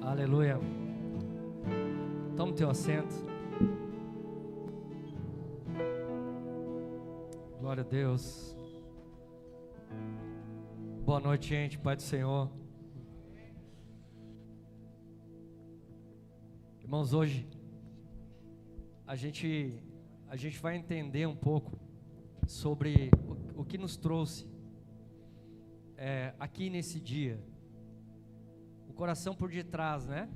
Aleluia. Toma o teu assento. Glória a Deus. Boa noite, gente. Pai do Senhor. Irmãos, hoje a gente vai entender um pouco sobre o que nos trouxe aqui nesse dia. O coração por detrás, né?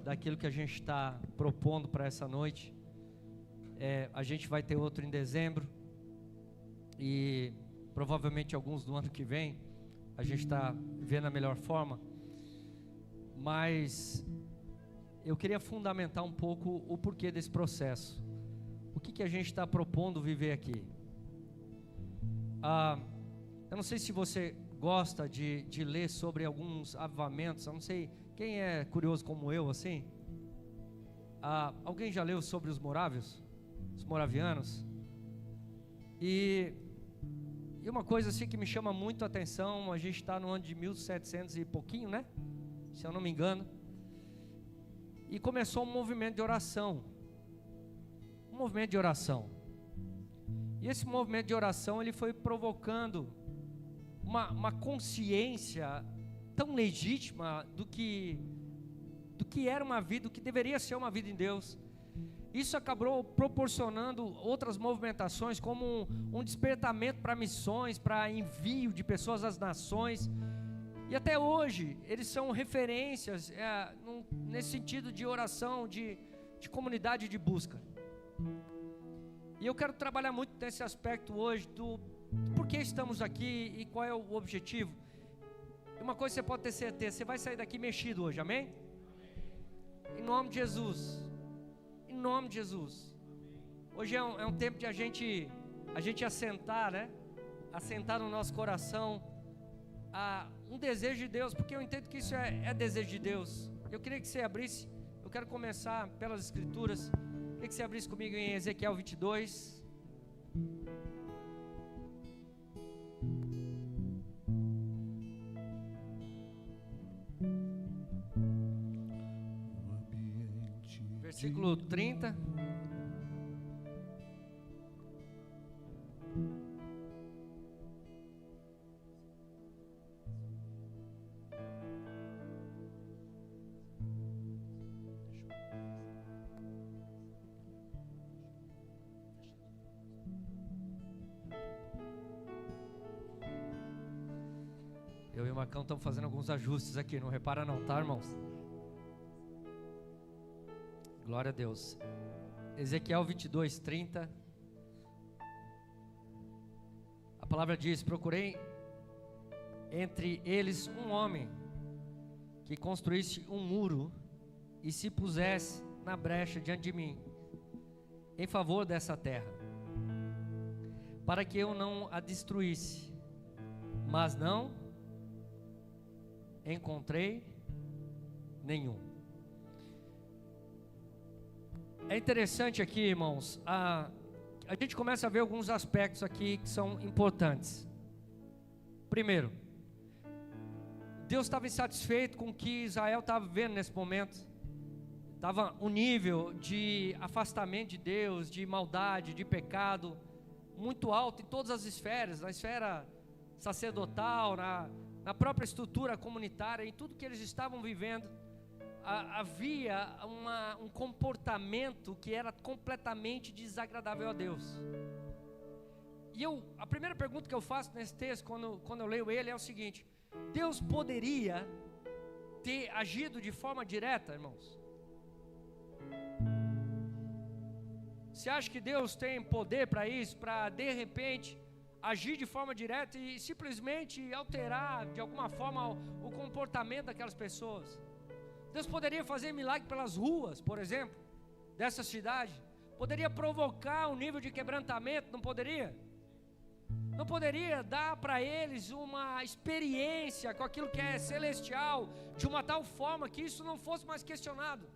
Daquilo que a gente está propondo para essa noite. A gente vai ter outro em dezembro. E provavelmente alguns do ano que vem. A gente está vendo a melhor forma. Mas eu queria fundamentar um pouco o porquê desse processo. O que a gente está propondo viver aqui. Eu não sei se você gosta de ler sobre alguns avivamentos. Eu não sei, quem é curioso como eu, assim? Alguém já leu sobre os morávios? Os moravianos? E uma coisa assim que me chama muito a atenção, a gente está no ano de 1700 e pouquinho, né? Se eu não me engano. E começou um movimento de oração. Um movimento de oração. E esse movimento de oração, ele foi provocando uma consciência tão legítima do que era uma vida, do que deveria ser uma vida em Deus. Isso acabou proporcionando outras movimentações, como um despertamento para missões, para envio de pessoas às nações. E até hoje, eles são referências nesse sentido de oração, de comunidade de busca. E eu quero trabalhar muito nesse aspecto hoje, do por que estamos aqui e qual é o objetivo. Uma coisa você pode ter certeza, você vai sair daqui mexido hoje, amém? Em nome de Jesus. Em nome de Jesus. Hoje é um tempo de a gente assentar, né? Assentar no nosso coração um desejo de Deus, porque eu entendo que isso é desejo de Deus. Eu queria que você abrisse, eu quero começar pelas Escrituras. Eu queria que você abrisse comigo em Ezequiel 22. Versículo 30. Eu e o Marcão estamos fazendo alguns ajustes aqui, não repara não, tá, irmãos? Glória a Deus. Ezequiel 22, 30. A palavra diz: procurei entre eles um homem que construísse um muro e se pusesse na brecha diante de mim, em favor dessa terra, para que eu não a destruísse. Mas não encontrei nenhum. É interessante aqui, irmãos, a gente começa a ver alguns aspectos aqui que são importantes. Primeiro, Deus estava insatisfeito com o que Israel estava vivendo nesse momento. Estava um nível de afastamento de Deus, de maldade, de pecado, muito alto em todas as esferas, na esfera sacerdotal, na própria estrutura comunitária, em tudo que eles estavam vivendo. Havia um comportamento que era completamente desagradável a Deus. E a primeira pergunta que eu faço nesse texto, quando eu leio ele, é o seguinte: Deus poderia ter agido de forma direta, irmãos? Você acha que Deus tem poder para isso, para de repente agir de forma direta e simplesmente alterar de alguma forma o comportamento daquelas pessoas? Deus poderia fazer milagre pelas ruas, por exemplo, dessa cidade. Poderia provocar um nível de quebrantamento, não poderia? Não poderia dar para eles uma experiência com aquilo que é celestial, de uma tal forma que isso não fosse mais questionado,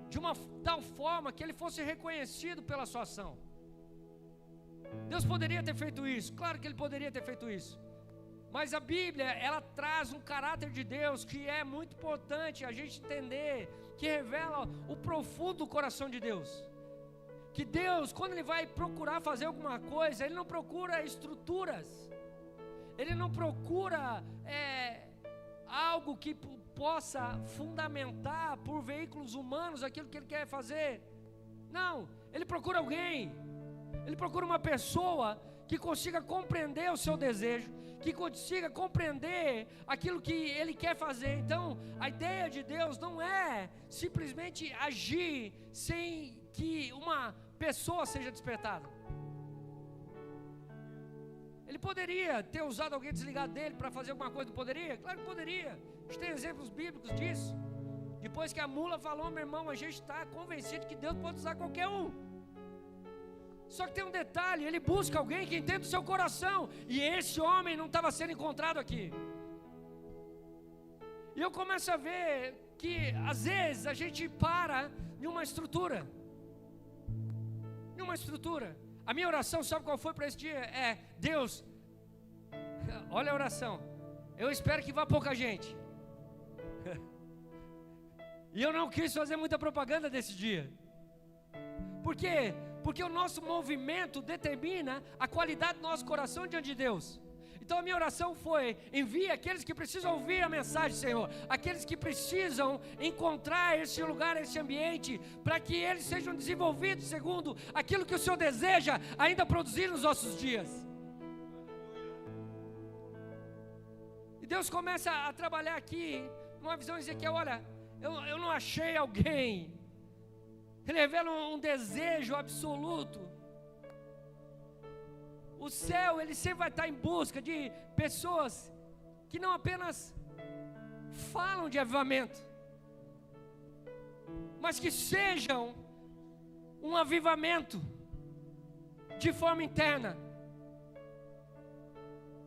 de uma tal forma que ele fosse reconhecido pela sua ação. Deus poderia ter feito isso, claro que ele poderia ter feito isso. Mas a Bíblia, ela traz um caráter de Deus que é muito importante a gente entender, que revela o profundo do coração de Deus. Que Deus, quando Ele vai procurar fazer alguma coisa, Ele não procura estruturas, Ele não procura algo que possa fundamentar por veículos humanos aquilo que Ele quer fazer. Não, Ele procura alguém, Ele procura uma pessoa que consiga compreender o seu desejo, que consiga compreender aquilo que Ele quer fazer. Então, a ideia de Deus não é simplesmente agir sem que uma pessoa seja despertada. Ele poderia ter usado alguém desligado dele para fazer alguma coisa, não poderia? Claro que poderia. A gente tem exemplos bíblicos disso. Depois que a mula falou, meu irmão, a gente está convencido que Deus pode usar qualquer um. Só que tem um detalhe, ele busca alguém que entenda o seu coração, e esse homem não estava sendo encontrado aqui. E eu começo a ver que às vezes a gente para em uma estrutura. A minha oração, sabe qual foi para esse dia? Deus, olha a oração, eu espero que vá pouca gente. E eu não quis fazer muita propaganda desse dia. Por quê? Porque o nosso movimento determina a qualidade do nosso coração diante de Deus. Então a minha oração foi: envie aqueles que precisam ouvir a mensagem, Senhor, aqueles que precisam encontrar esse lugar, esse ambiente, para que eles sejam desenvolvidos segundo aquilo que o Senhor deseja ainda produzir nos nossos dias. E Deus começa a trabalhar aqui numa visão de dizer que, olha, eu não achei alguém. Ele revela um desejo absoluto. O céu, ele sempre vai estar em busca de pessoas que não apenas falam de avivamento, mas que sejam um avivamento de forma interna.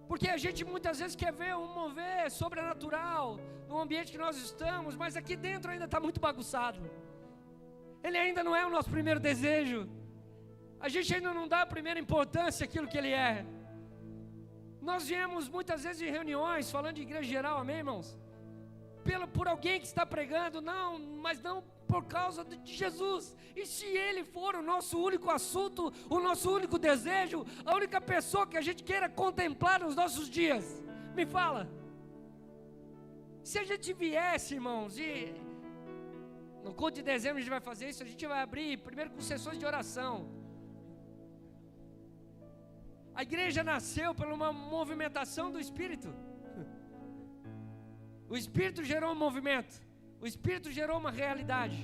Porque a gente muitas vezes quer ver um mover sobrenatural no ambiente que nós estamos, mas aqui dentro ainda está muito bagunçado. Ele ainda não é o nosso primeiro desejo. A gente ainda não dá a primeira importância àquilo que Ele é. Nós viemos muitas vezes em reuniões falando de igreja geral, amém, irmãos? Por alguém que está pregando, não, mas não por causa de Jesus. E se Ele for o nosso único assunto, o nosso único desejo, a única pessoa que a gente queira contemplar nos nossos dias, me fala. Se a gente viesse, irmãos, e no culto de dezembro a gente vai fazer isso, a gente vai abrir primeiro com sessões de oração. A igreja nasceu por uma movimentação do Espírito. O Espírito gerou um movimento, o Espírito gerou uma realidade.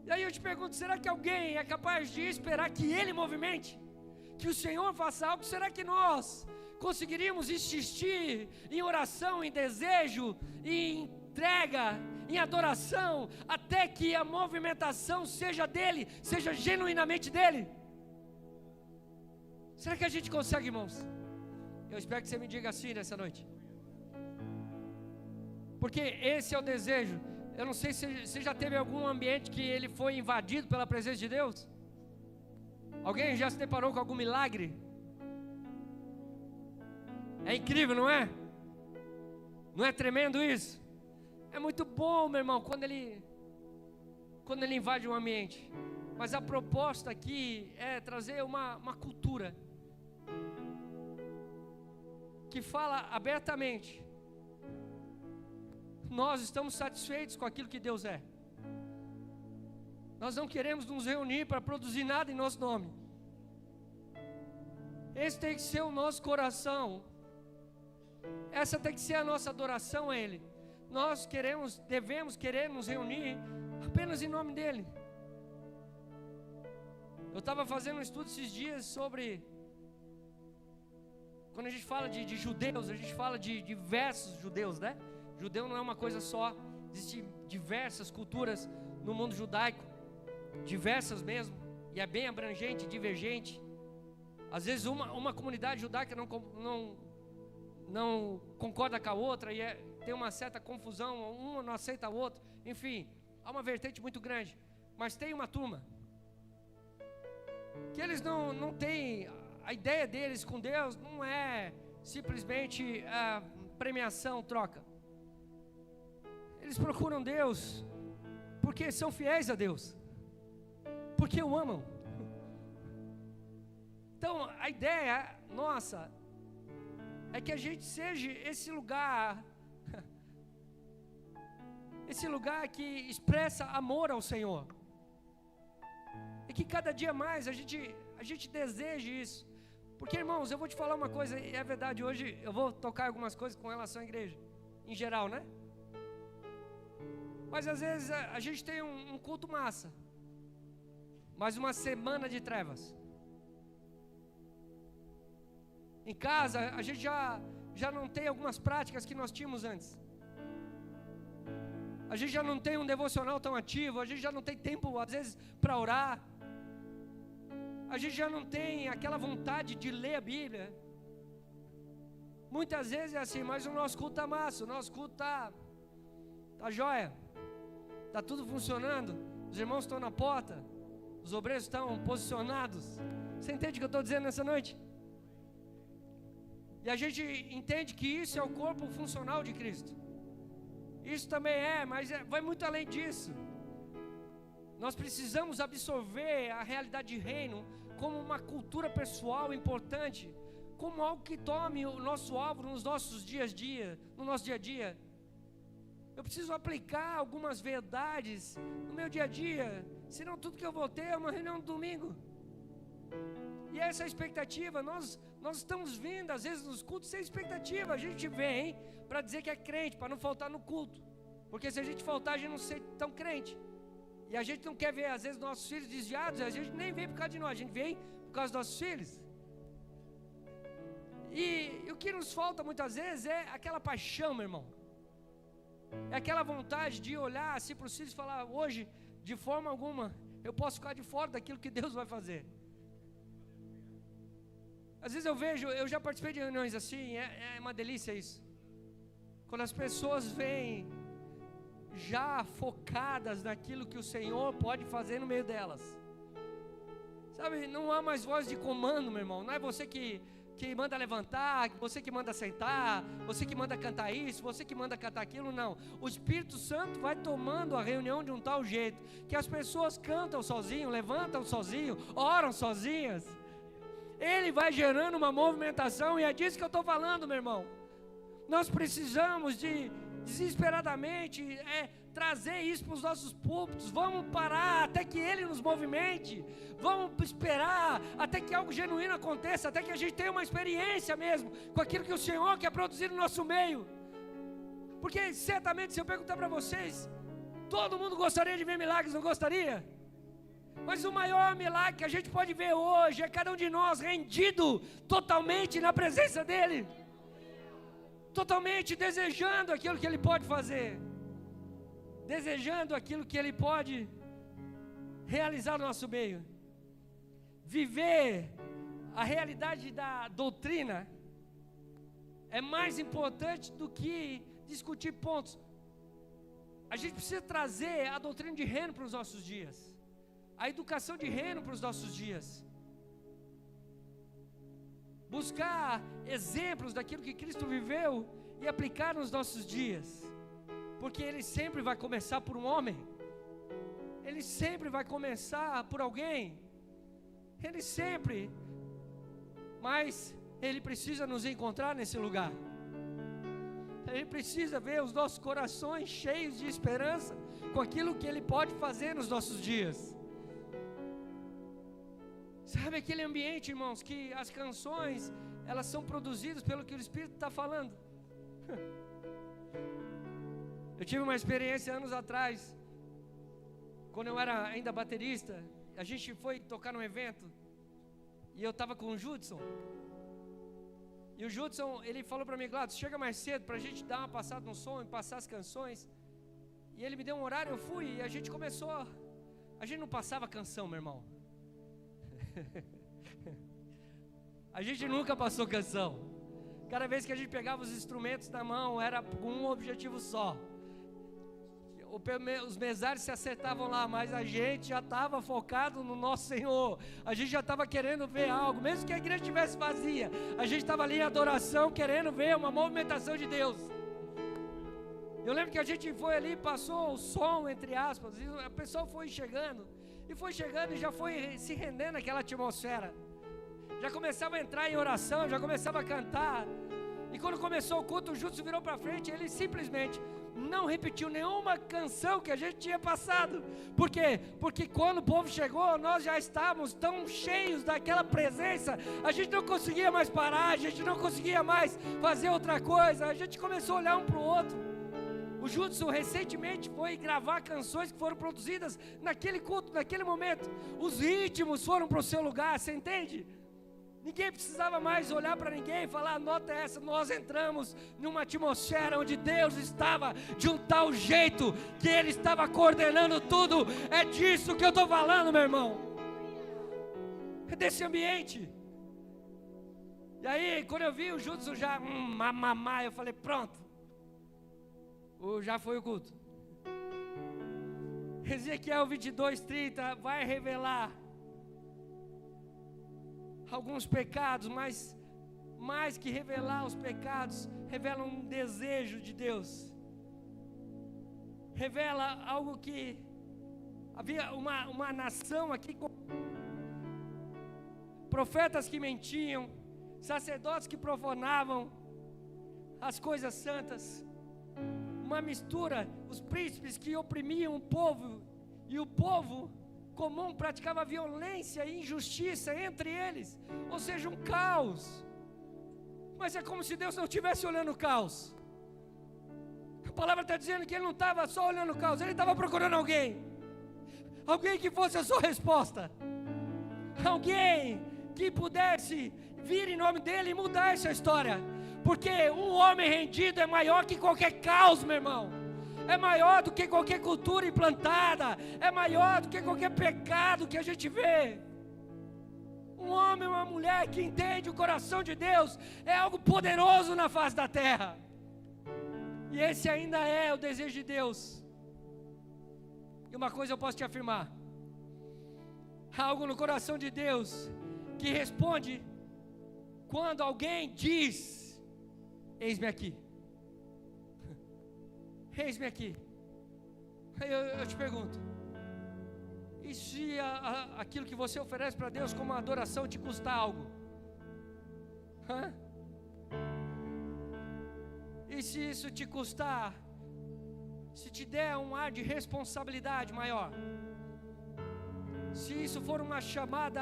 E aí eu te pergunto, será que alguém é capaz de esperar que Ele movimente? Que o Senhor faça algo? Será que nós conseguiríamos insistir em oração, em desejo, em entrega, em adoração, até que a movimentação seja dEle, seja genuinamente dEle? Será que a gente consegue, irmãos? Eu espero que você me diga assim nessa noite. Porque esse é o desejo. Eu não sei se você já teve algum ambiente que ele foi invadido pela presença de Deus. Alguém já se deparou com algum milagre? É incrível, não é? Não é tremendo isso? É muito bom, meu irmão, quando ele invade um ambiente. Mas a proposta aqui é trazer uma cultura que fala abertamente: nós estamos satisfeitos com aquilo que Deus é. Nós não queremos nos reunir para produzir nada em nosso nome. Esse tem que ser o nosso coração. Essa tem que ser a nossa adoração a Ele. Nós devemos querer nos reunir apenas em nome dEle. Eu estava fazendo um estudo esses dias sobre, quando a gente fala de judeus, a gente fala de diversos judeus, né? Judeu não é uma coisa só, existem diversas culturas no mundo judaico, diversas mesmo, e é bem abrangente, divergente. Às vezes uma comunidade judaica não concorda com a outra, e tem uma certa confusão, uma não aceita a outra, enfim, há uma vertente muito grande. Mas tem uma turma que eles não têm, a ideia deles com Deus não é simplesmente premiação, troca. Eles procuram Deus porque são fiéis a Deus, porque o amam. Então a ideia nossa é que a gente seja esse lugar que expressa amor ao Senhor, e que cada dia mais a gente deseje isso. Porque, irmãos, eu vou te falar uma coisa, e é verdade, hoje eu vou tocar algumas coisas com relação à igreja, em geral, né? Mas às vezes a gente tem um culto massa, mas uma semana de trevas. Em casa, a gente já não tem algumas práticas que nós tínhamos antes. A gente já não tem um devocional tão ativo, a gente já não tem tempo, às vezes, para orar. A gente já não tem aquela vontade de ler a Bíblia. Muitas vezes é assim, mas o nosso culto está massa, o nosso culto está jóia. Está tudo funcionando, os irmãos estão na porta, os obreiros estão posicionados. Você entende o que eu estou dizendo nessa noite? E a gente entende que isso é o corpo funcional de Cristo. Isso também mas vai muito além disso. Nós precisamos absorver a realidade de reino como uma cultura pessoal importante, como algo que tome o nosso alvo nos nossos dias a dia, no nosso dia a dia. Eu preciso aplicar algumas verdades no meu dia a dia, senão tudo que eu vou ter é uma reunião no domingo. E essa é a expectativa. Nós estamos vindo às vezes nos cultos sem expectativa. A gente vem para dizer que é crente, para não faltar no culto, porque se a gente faltar a gente não ser tão crente. E a gente não quer ver às vezes nossos filhos desviados. A gente nem vem por causa de nós, a gente vem por causa dos nossos filhos. E o que nos falta muitas vezes é aquela paixão, meu irmão. É aquela vontade de olhar assim para os filhos e falar: hoje, de forma alguma, eu posso ficar de fora daquilo que Deus vai fazer. Às vezes eu já participei de reuniões assim, é uma delícia isso. Quando as pessoas vêm já focadas naquilo que o Senhor pode fazer no meio delas. Sabe, não há mais voz de comando, meu irmão. Não é você que manda levantar, você que manda sentar, você que manda cantar isso, você que manda cantar aquilo, não. O Espírito Santo vai tomando a reunião de um tal jeito que as pessoas cantam sozinho, levantam sozinho, oram sozinhas. Ele vai gerando uma movimentação, e é disso que eu estou falando, meu irmão. Nós precisamos desesperadamente trazer isso para os nossos púlpitos. Vamos parar até que Ele nos movimente. Vamos esperar até que algo genuíno aconteça, até que a gente tenha uma experiência mesmo com aquilo que o Senhor quer produzir no nosso meio. Porque certamente, se eu perguntar para vocês, todo mundo gostaria de ver milagres, não gostaria? Mas o maior milagre que a gente pode ver hoje é cada um de nós rendido totalmente na presença dEle, totalmente desejando aquilo que Ele pode fazer, desejando aquilo que Ele pode realizar no nosso meio. Viver a realidade da doutrina é mais importante do que discutir pontos. A gente precisa trazer a doutrina de reino para os nossos dias, a educação de reino para os nossos dias, buscar exemplos daquilo que Cristo viveu e aplicar nos nossos dias, porque Ele sempre vai começar por um homem, Ele sempre vai começar por alguém, Ele sempre, mas Ele precisa nos encontrar nesse lugar. Ele precisa ver os nossos corações cheios de esperança com aquilo que Ele pode fazer nos nossos dias. Sabe aquele ambiente, irmãos, que as canções, elas são produzidas pelo que o Espírito está falando. Eu tive uma experiência anos atrás, quando eu era ainda baterista. A gente foi tocar num evento e eu estava com o Judson. E o Judson, ele falou para mim: Gladys, chega mais cedo para a gente dar uma passada no som e passar as canções. E ele me deu um horário, eu fui e a gente começou. A gente não passava canção, meu irmão. A gente nunca passou canção. Cada vez que a gente pegava os instrumentos na mão, era com um objetivo só: os mesários se acertavam lá, mas a gente já estava focado no nosso Senhor, a gente já estava querendo ver algo, mesmo que a igreja estivesse vazia, a gente estava ali em adoração, querendo ver uma movimentação de Deus. Eu lembro que a gente foi ali, passou o som, entre aspas, e a pessoa foi chegando e já foi se rendendo naquela atmosfera, já começava a entrar em oração, já começava a cantar. E quando começou o culto, o Júlio virou para frente, ele simplesmente não repetiu nenhuma canção que a gente tinha passado. Por quê? Porque quando o povo chegou, nós já estávamos tão cheios daquela presença, a gente não conseguia mais parar, a gente não conseguia mais fazer outra coisa, a gente começou a olhar um para o outro. O Judson recentemente foi gravar canções que foram produzidas naquele culto, naquele momento. Os ritmos foram para o seu lugar, você entende? Ninguém precisava mais olhar para ninguém e falar, nota essa, nós entramos numa atmosfera onde Deus estava de um tal jeito que Ele estava coordenando tudo. É disso que eu estou falando, meu irmão. É desse ambiente. E aí, quando eu vi o Judson já, mamamá, eu falei, pronto. Já foi o culto. Ezequiel 22:30 vai revelar alguns pecados, mas mais que revelar os pecados, revela um desejo de Deus, revela algo que havia uma nação aqui com profetas que mentiam, sacerdotes que profanavam as coisas santas, uma mistura, os príncipes que oprimiam o povo, e o povo comum praticava violência e injustiça entre eles, ou seja, um caos. Mas é como se Deus não estivesse olhando o caos. A palavra está dizendo que Ele não estava só olhando o caos, Ele estava procurando alguém que fosse a sua resposta, alguém que pudesse vir em nome dEle e mudar essa história, porque um homem rendido é maior que qualquer caos, meu irmão. É maior do que qualquer cultura implantada, é maior do que qualquer pecado que a gente vê. Um homem ou uma mulher que entende o coração de Deus é algo poderoso na face da terra. E esse ainda é o desejo de Deus. E uma coisa eu posso te afirmar: há algo no coração de Deus que responde quando alguém diz: eis-me aqui. Eis-me aqui. Eu te pergunto, e se aquilo que você oferece para Deus como adoração te custa algo? E se isso te custar, se te der um ar de responsabilidade maior, se isso for uma chamada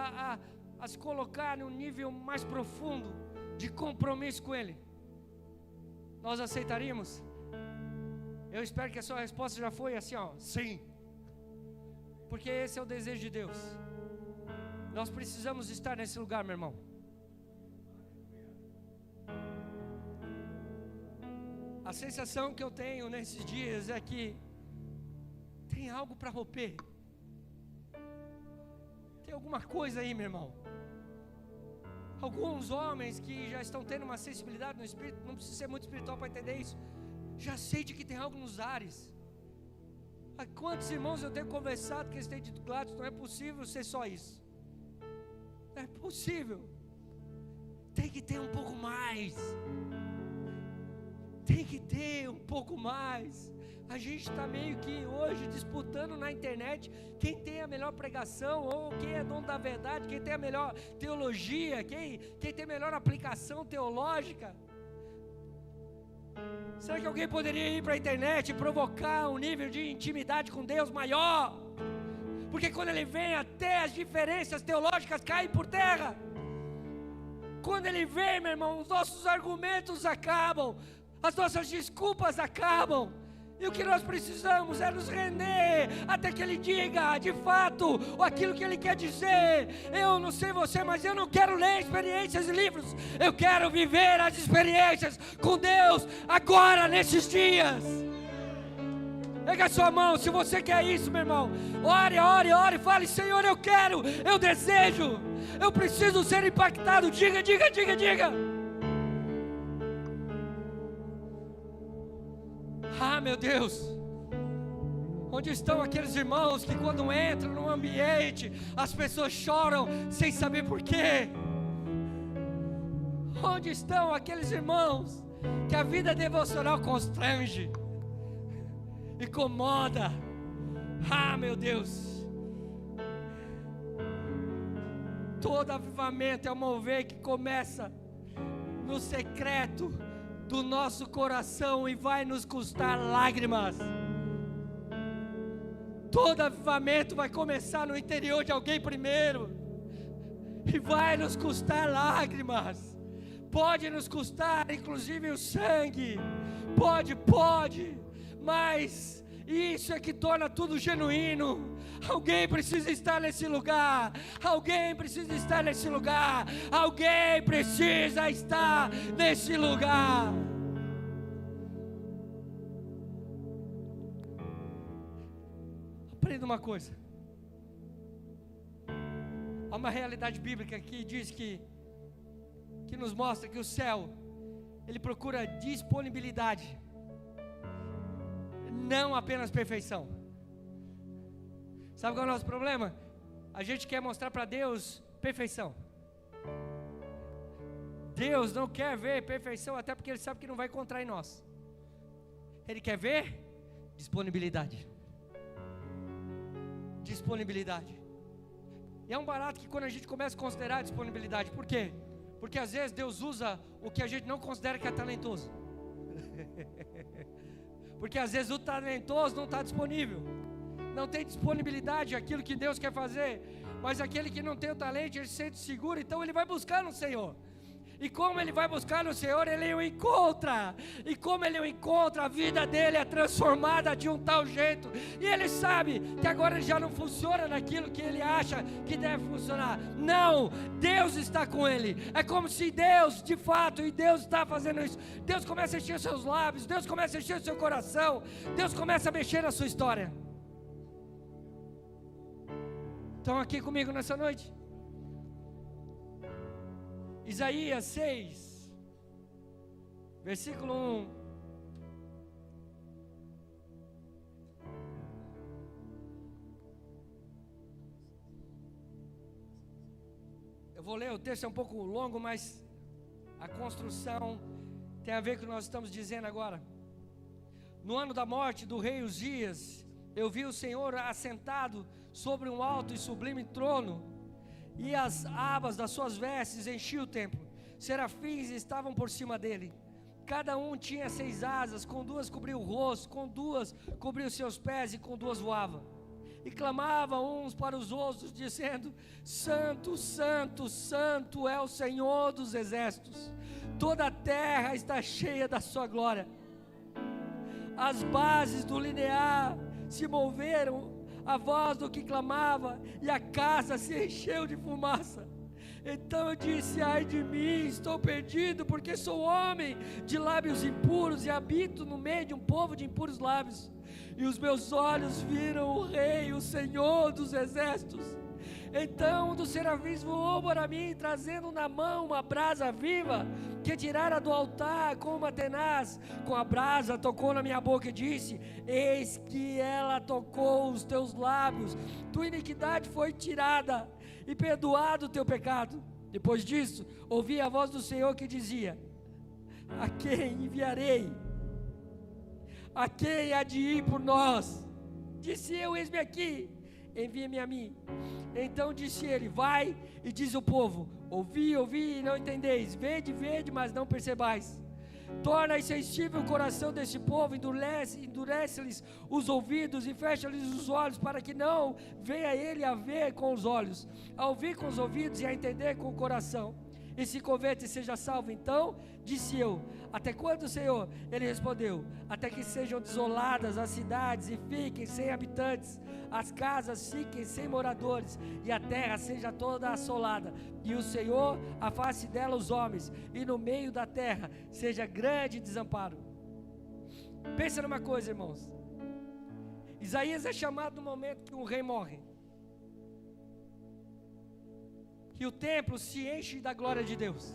a se colocar num nível mais profundo de compromisso com Ele, nós aceitaríamos? Eu espero que a sua resposta já foi assim, sim. Porque esse é o desejo de Deus. Nós precisamos estar nesse lugar, meu irmão. A sensação que eu tenho nesses dias é que tem algo para romper. Tem alguma coisa aí, meu irmão. Alguns homens que já estão tendo uma sensibilidade no espírito, não precisa ser muito espiritual para entender isso, já sente que tem algo nos ares. Há quantos irmãos eu tenho conversado que eles têm dito, Gladys, não é possível ser só isso. Não é possível. Tem que ter um pouco mais. Tem que ter um pouco mais. A gente está meio que hoje disputando na internet quem tem a melhor pregação, ou quem é dono da verdade, quem tem a melhor teologia, quem tem a melhor aplicação teológica. Será que alguém poderia ir para a internet e provocar um nível de intimidade com Deus maior? Porque quando Ele vem, até as diferenças teológicas caem por terra. Quando Ele vem, meu irmão, os nossos argumentos acabam, as nossas desculpas acabam. E o que nós precisamos é nos render até que Ele diga de fato aquilo que Ele quer dizer. Eu não sei você, mas eu não quero ler experiências e livros. Eu quero viver as experiências com Deus agora, nesses dias. Pega a sua mão, se você quer isso, meu irmão. Ore, ore, ore, fale: Senhor, eu quero, eu desejo, eu preciso ser impactado. Diga, diga, diga, diga. Ah, meu Deus. Onde estão aqueles irmãos que quando entram no ambiente, as pessoas choram sem saber porquê? Onde estão aqueles irmãos que a vida devocional constrange, incomoda? Ah, meu Deus! Todo avivamento é um mover que começa no secreto do nosso coração e vai nos custar lágrimas. Todo avivamento vai começar no interior de alguém primeiro e vai nos custar lágrimas. Pode nos custar inclusive o sangue, pode, mas isso é que torna tudo genuíno. Alguém precisa estar nesse lugar, alguém precisa estar nesse lugar, alguém precisa estar nesse lugar. Aprenda uma coisa. Há uma realidade bíblica que diz que nos mostra que o céu, ele procura disponibilidade, não apenas perfeição. Sabe qual é o nosso problema? A gente quer mostrar para Deus perfeição. Deus não quer ver perfeição, até porque Ele sabe que não vai encontrar em nós. Ele quer ver disponibilidade. Disponibilidade. E é um barato que quando a gente começa a considerar a disponibilidade. Por quê? Porque às vezes Deus usa o que a gente não considera que é talentoso. Porque às vezes o talentoso não está disponível, não tem disponibilidade aquilo que Deus quer fazer. Mas aquele que não tem o talento, ele se sente seguro, então ele vai buscar no Senhor. E como ele vai buscar no Senhor, ele o encontra. E como ele o encontra, a vida dele é transformada de um tal jeito. E ele sabe que agora ele já não funciona naquilo que ele acha que deve funcionar. Não, Deus está com ele. É como se Deus, de fato, e Deus está fazendo isso. Deus começa a encher os seus lábios, Deus começa a encher o seu coração, Deus começa a mexer na sua história. Estão aqui comigo nessa noite? Isaías 6, versículo 1. Eu vou ler, o texto é um pouco longo, mas a construção tem a ver com o que nós estamos dizendo agora. No ano da morte do rei Uzias, eu vi o Senhor assentado sobre um alto e sublime trono, e as abas das suas vestes enchiam o templo. Serafins estavam por cima dele. Cada um tinha 6 asas, com 2 cobria o rosto, com 2 cobria os seus pés e com 2 voava. E clamavam uns para os outros, dizendo: Santo, Santo, Santo é o Senhor dos exércitos. Toda a terra está cheia da sua glória. As bases do linear se moveram a voz do que clamava, e a casa se encheu de fumaça. Então eu disse: ai de mim, estou perdido, porque sou homem de lábios impuros e habito no meio de um povo de impuros lábios. E os meus olhos viram o Rei, o Senhor dos exércitos. Então um dos serafins voou para mim, trazendo na mão uma brasa viva, que tirara do altar com uma tenaz. Com a brasa tocou na minha boca e disse: eis que ela tocou os teus lábios, tua iniquidade foi tirada, e perdoado o teu pecado. Depois disso, ouvi a voz do Senhor que dizia: a quem enviarei? A quem há de ir por nós? Disse eu: eis-me aqui, envia-me a mim. Então disse ele: vai e diz ao povo: ouvi, ouvi e não entendeis, vede, vede, mas não percebais. Torna insensível o coração desse povo, endurece-lhes os ouvidos e fecha-lhes os olhos, para que não venha ele a ver com os olhos, a ouvir com os ouvidos e a entender com o coração, e se converta e seja salvo. Então disse eu: até quando, Senhor? Ele respondeu: até que sejam desoladas as cidades e fiquem sem habitantes, as casas fiquem sem moradores, e a terra seja toda assolada, e o Senhor afaste dela os homens, e no meio da terra seja grande desamparo. Pensa numa coisa, irmãos. Isaías é chamado no momento que um rei morre, que o templo se enche da glória de Deus.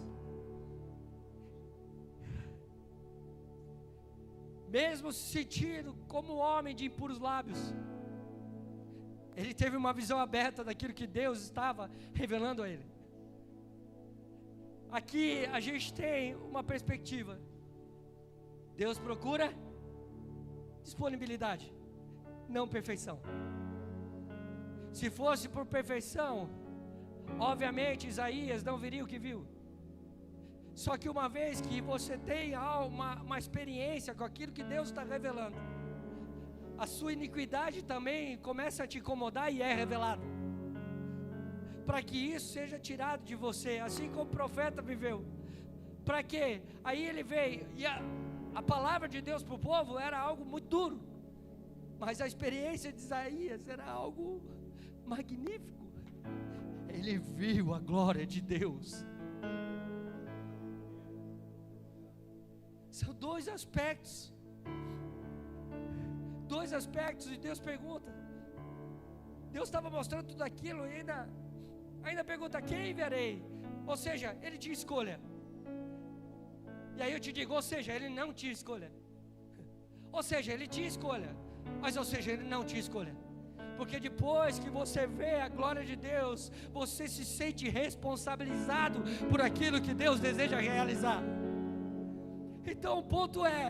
Mesmo se sentindo como um homem de impuros lábios, Ele teve uma visão aberta daquilo que Deus estava revelando a ele. Aqui a gente tem uma perspectiva. Deus procura disponibilidade, não perfeição. Se fosse por perfeição, obviamente Isaías não viria o que viu. Só que uma vez que você tem uma experiência com aquilo que Deus está revelando, a sua iniquidade também começa a te incomodar e é revelada, para que isso seja tirado de você, assim como o profeta viveu. Para quê? Aí ele veio, e a palavra de Deus para o povo era algo muito duro, mas a experiência de Isaías era algo magnífico. Ele viu a glória de Deus. São dois aspectos, e Deus pergunta. Deus estava mostrando tudo aquilo e ainda pergunta: quem verei? Ou seja, ele tinha escolha. E aí eu te digo, ou seja, ele não tinha escolha. Ou seja, ele tinha escolha, mas ou seja, ele não tinha escolha. Porque depois que você vê a glória de Deus, você se sente responsabilizado por aquilo que Deus deseja realizar. Então o ponto é: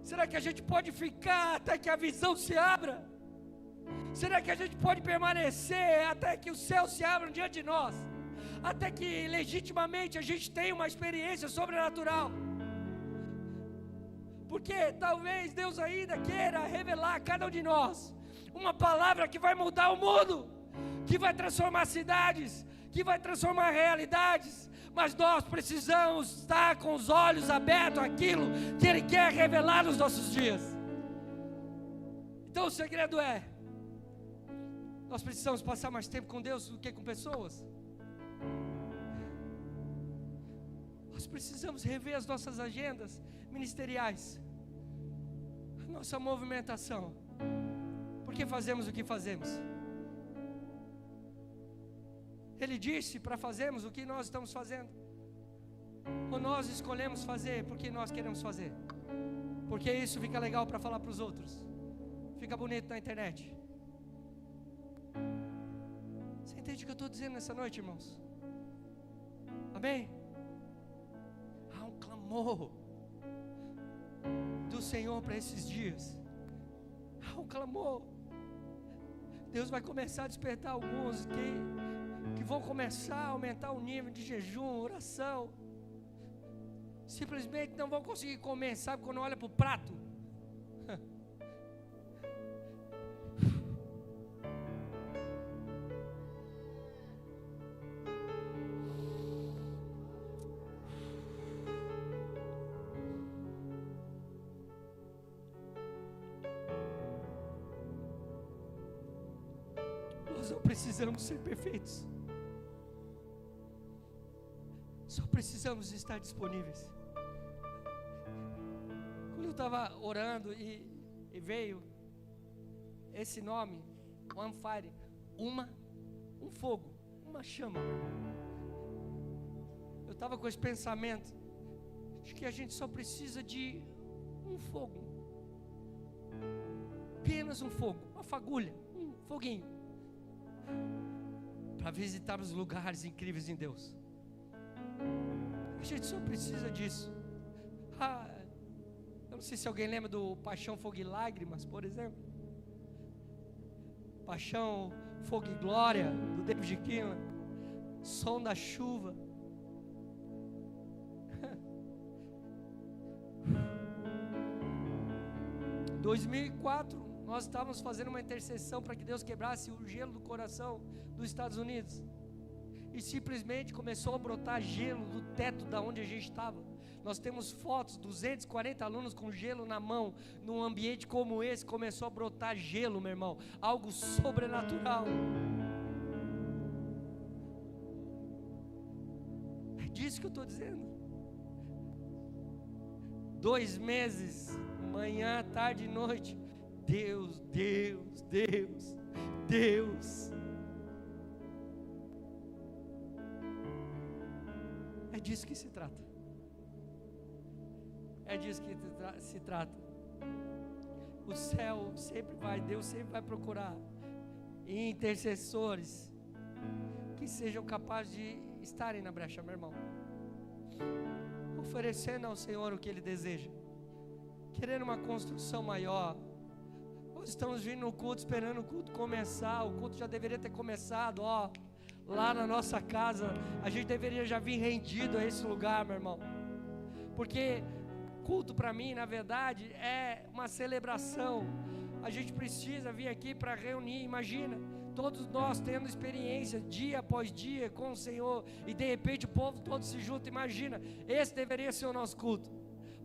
será que a gente pode ficar até que a visão se abra? Será que a gente pode permanecer até que o céu se abra diante de nós? Até que legitimamente a gente tenha uma experiência sobrenatural? Porque talvez Deus ainda queira revelar a cada um de nós uma palavra que vai mudar o mundo, que vai transformar cidades, que vai transformar realidades. Mas nós precisamos estar com os olhos abertos àquilo que Ele quer revelar nos nossos dias. Então o segredo é: nós precisamos passar mais tempo com Deus do que com pessoas. Nós precisamos rever as nossas agendas ministeriais, a nossa movimentação. Por que fazemos o que fazemos? Ele disse para fazermos o que nós estamos fazendo, ou nós escolhemos fazer porque nós queremos fazer, porque isso fica legal para falar para os outros, fica bonito na internet. Você entende o que eu estou dizendo nessa noite, irmãos? Amém? Há um clamor do Senhor para esses dias. Há um clamor. Deus vai começar a despertar alguns que vão começar a aumentar o nível de jejum, oração. Simplesmente não vão conseguir comer, sabe, quando olha para o prato. Nós não precisamos ser perfeitos, só precisamos estar disponíveis. Quando eu estava orando e veio esse nome, One Fire, um fogo, uma chama. Eu estava com esse pensamento de que a gente só precisa de um fogo, apenas um fogo, uma fagulha, um foguinho, para visitar os lugares incríveis em Deus. A gente só precisa disso. Eu não sei se alguém lembra do Paixão, Fogo e Lágrimas, por exemplo. Paixão, Fogo e Glória, do David Keelan. Som da Chuva. Em 2004, nós estávamos fazendo uma intercessão para que Deus quebrasse o gelo do coração dos Estados Unidos. E simplesmente começou a brotar gelo do teto da onde a gente estava. Nós temos fotos, 240 alunos com gelo na mão. Num ambiente como esse, começou a brotar gelo, meu irmão. Algo sobrenatural. É disso que eu estou dizendo. 2 meses, manhã, tarde e noite. Deus, Deus, Deus, Deus. É disso que se trata. É disso que se trata. O céu sempre vai, Deus sempre vai procurar e intercessores que sejam capazes de estarem na brecha, meu irmão, oferecendo ao Senhor o que Ele deseja, querendo uma construção maior. Nós estamos vindo no culto, esperando o culto começar. O culto já deveria ter começado, lá na nossa casa. A gente deveria já vir rendido a esse lugar, meu irmão, porque culto para mim, na verdade, é uma celebração. A gente precisa vir aqui para reunir. Imagina, todos nós tendo experiência dia após dia com o Senhor, e de repente o povo todo se junta. Imagina, esse deveria ser o nosso culto,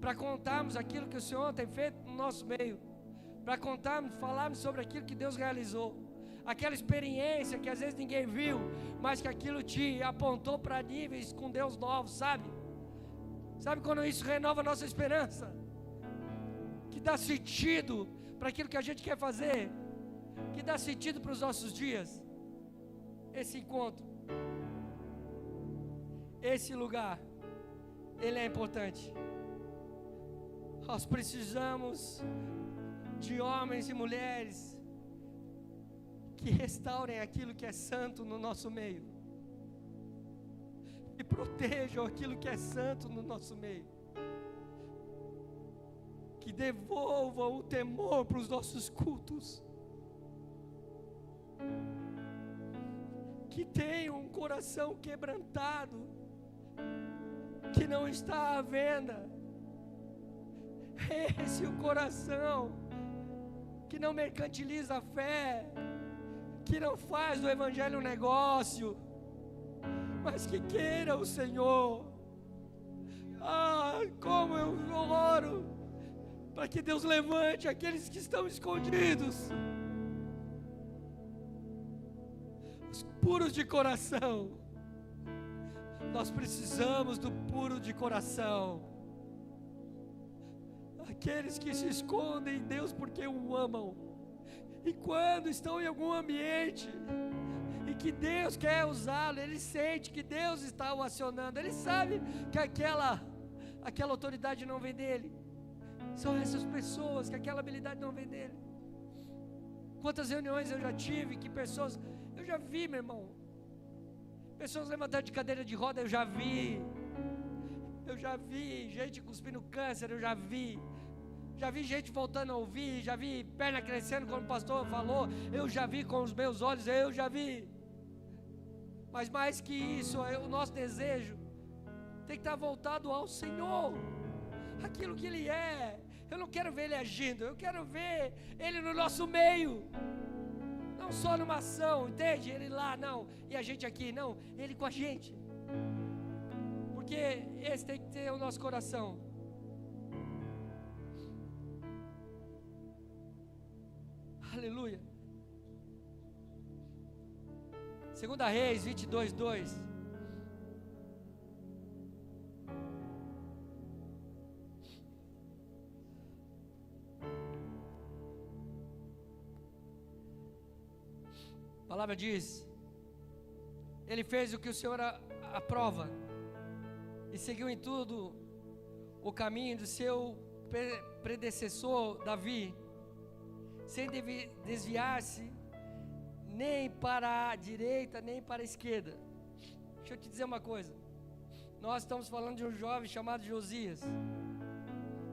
para contarmos aquilo que o Senhor tem feito no nosso meio, para contarmos, falarmos sobre aquilo que Deus realizou, aquela experiência que às vezes ninguém viu, mas que aquilo te apontou para níveis com Deus novos, sabe quando isso renova a nossa esperança, que dá sentido para aquilo que a gente quer fazer, que dá sentido para os nossos dias. Esse encontro, esse lugar, ele é importante. Nós precisamos de homens e mulheres que restaurem aquilo que é santo no nosso meio, e protejam aquilo que é santo no nosso meio, que devolvam o temor para os nossos cultos, que tenham um coração quebrantado, que não está à venda. Esse é o coração que não mercantiliza a fé, que não faz do evangelho um negócio, mas que queira o Senhor. Como eu oro para que Deus levante aqueles que estão escondidos, os puros de coração. Nós precisamos do puro de coração, aqueles que se escondem em Deus porque o amam, e quando estão em algum ambiente e que Deus quer usá-lo, ele sente que Deus está o acionando, ele sabe que aquela autoridade não vem dele. São essas pessoas que aquela habilidade não vem dele. Quantas reuniões eu já tive, que pessoas, eu já vi, meu irmão, pessoas levantando de cadeira de roda, eu já vi gente cuspindo câncer, eu já vi gente voltando a ouvir, já vi perna crescendo, como o pastor falou, eu já vi com os meus olhos, eu já vi. Mas mais que isso, o nosso desejo tem que estar voltado ao Senhor, aquilo que Ele é. Eu não quero ver Ele agindo, eu quero ver Ele no nosso meio, não só numa ação, entende? Ele lá, não, e a gente aqui, não, Ele com a gente, porque esse tem que ter o nosso coração. Aleluia. 2 Reis 22:2. A palavra diz: Ele fez o que o Senhor aprova, e seguiu em tudo o caminho do seu predecessor Davi, sem desviar-se nem para a direita nem para a esquerda. Deixa eu te dizer uma coisa, nós estamos falando de um jovem chamado Josias,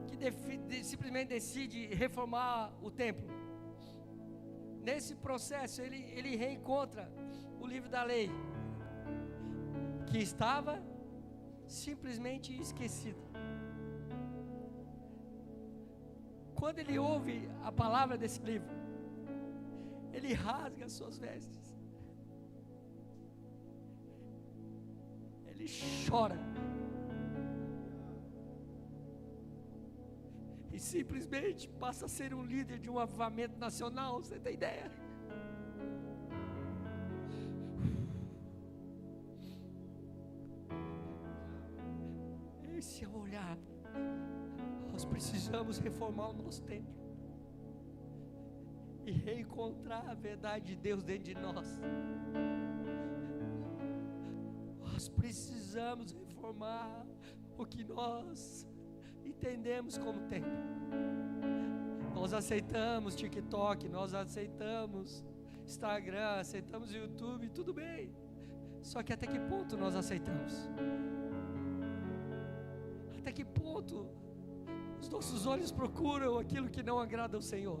que simplesmente decide reformar o templo. Nesse processo ele reencontra o livro da lei, que estava simplesmente esquecido. Quando ele ouve a palavra desse livro, ele rasga as suas vestes, ele chora e simplesmente passa a ser um líder de um avivamento nacional. Você tem ideia? Esse é o olhar. Nós precisamos reformar o nosso templo e reencontrar a verdade de Deus dentro de nós. Nós precisamos reformar o que nós entendemos como templo. Nós aceitamos TikTok, nós aceitamos Instagram, aceitamos o YouTube, tudo bem. Só que até que ponto nós aceitamos? Até que ponto os nossos olhos procuram aquilo que não agrada ao Senhor?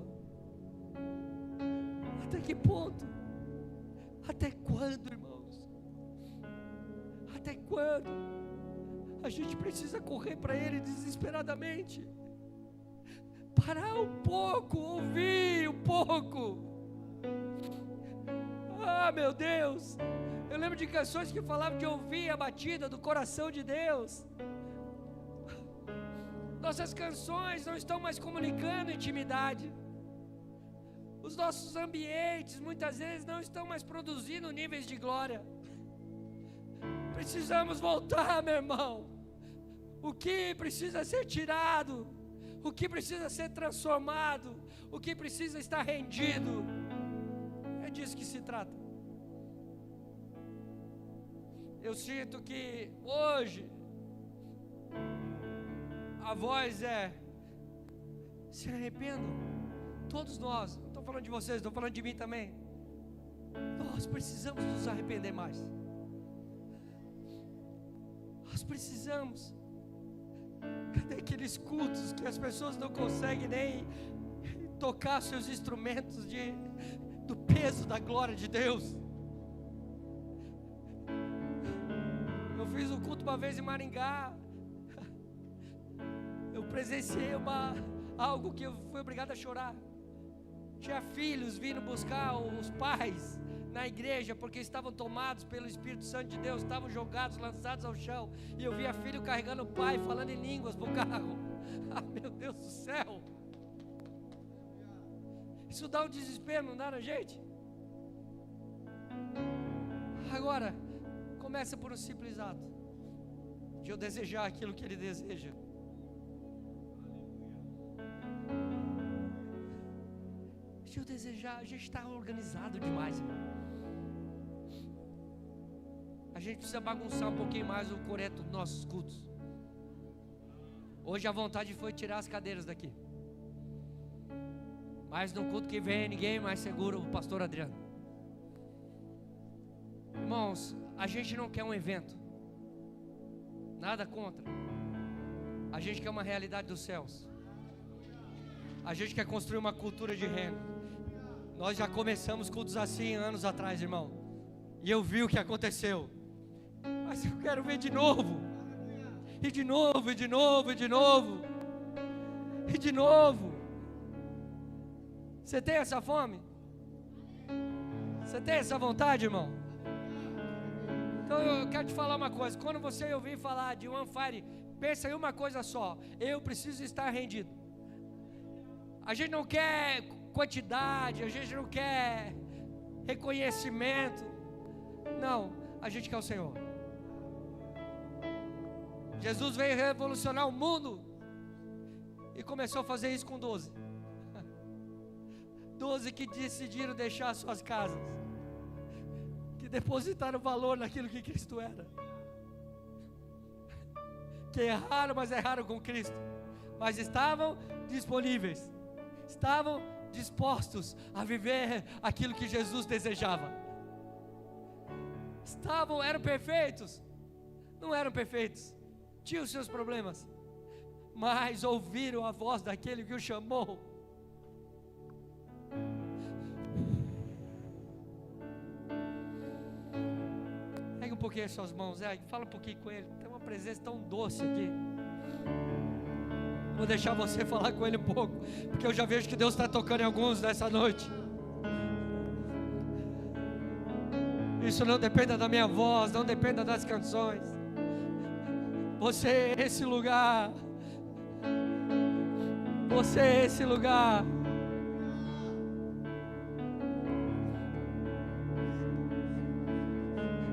Até que ponto? Até quando, irmãos? Até quando a gente precisa correr para Ele desesperadamente? Parar um pouco, ouvir um pouco. Ah, meu Deus, eu lembro de canções que falavam de ouvir a batida do coração de Deus. Nossas canções não estão mais comunicando intimidade. Os nossos ambientes muitas vezes não estão mais produzindo níveis de glória. Precisamos voltar, meu irmão. O que precisa ser tirado, o que precisa ser transformado, o que precisa estar rendido, é disso que se trata. Eu sinto que hoje a voz é: se arrependam. Todos nós, não estou falando de vocês, estou falando de mim também. Nós precisamos nos arrepender mais. Nós precisamos. Cadê aqueles cultos que as pessoas não conseguem nem tocar seus instrumentos do peso da glória de Deus? Eu fiz um culto uma vez em Maringá. Eu presenciei algo que eu fui obrigado a chorar. Tinha filhos vindo buscar os pais na igreja, porque estavam tomados pelo Espírito Santo de Deus, estavam jogados, lançados ao chão, e eu via filho carregando o pai, falando em línguas pro carro. Ah, meu Deus do céu! Isso dá um desespero, não dá na gente? Agora, começa por um simples ato de eu desejar aquilo que Ele deseja. De eu desejar. A gente está organizado demais, irmão. A gente precisa bagunçar um pouquinho mais o coreto dos nossos cultos. Hoje a vontade foi tirar as cadeiras daqui, mas no culto que vem ninguém mais segura o pastor Adriano. Irmãos, a gente não quer um evento, nada contra. A gente quer uma realidade dos céus. A gente quer construir uma cultura de reino. Nós já começamos cultos assim anos atrás, irmão, e eu vi o que aconteceu. Mas eu quero ver de novo. E de novo, e de novo, e de novo. E de novo. Você tem essa fome? Você tem essa vontade, irmão? Então eu quero te falar uma coisa. Quando você ouvir falar de One Fire, pensa em uma coisa só: eu preciso estar rendido. A gente não quer quantidade, a gente não quer reconhecimento. Não, a gente quer o Senhor. Jesus veio revolucionar o mundo e começou a fazer isso com 12. 12 que decidiram deixar suas casas, que depositaram valor naquilo que Cristo era, que erraram, mas erraram com Cristo, mas estavam disponíveis, estavam dispostos a viver aquilo que Jesus desejava. Eram perfeitos? Não eram perfeitos, tinham os seus problemas, mas ouviram a voz daquele que o chamou. Pega um pouquinho as suas mãos, fala um pouquinho com ele. Tem uma presença tão doce aqui. Vou deixar você falar com ele um pouco, porque eu já vejo que Deus está tocando em alguns nessa noite. Isso não dependa da minha voz, não dependa das canções. Você é esse lugar. Você é esse lugar.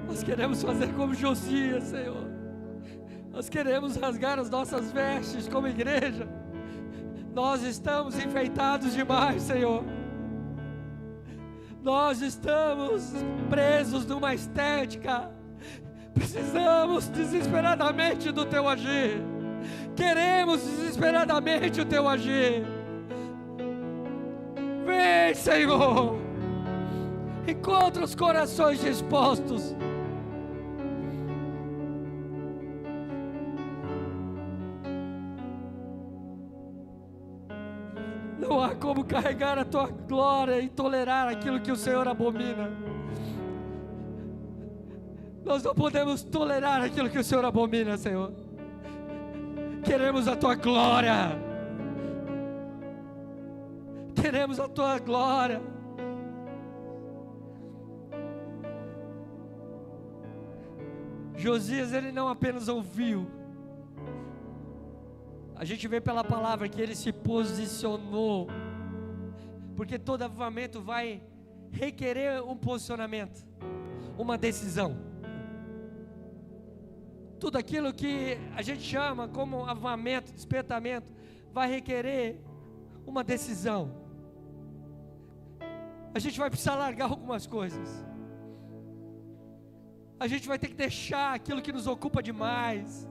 Nós queremos fazer como Josias, Senhor. Nós queremos rasgar as nossas vestes como igreja. Nós estamos enfeitados demais, Senhor. Nós estamos presos numa estética. Precisamos desesperadamente do Teu agir. Queremos desesperadamente o Teu agir. Vem, Senhor. Encontra os corações dispostos. Não há como carregar a tua glória e tolerar aquilo que o Senhor abomina. Nós não podemos tolerar aquilo que o Senhor abomina, Senhor. Queremos a tua glória. Queremos a tua glória. Josias, ele não apenas ouviu. A gente vê pela palavra que ele se posicionou. Porque todo avivamento vai requerer um posicionamento, uma decisão. Tudo aquilo que a gente chama como avivamento, despertamento, vai requerer uma decisão. A gente vai precisar largar algumas coisas. A gente vai ter que deixar aquilo que nos ocupa demais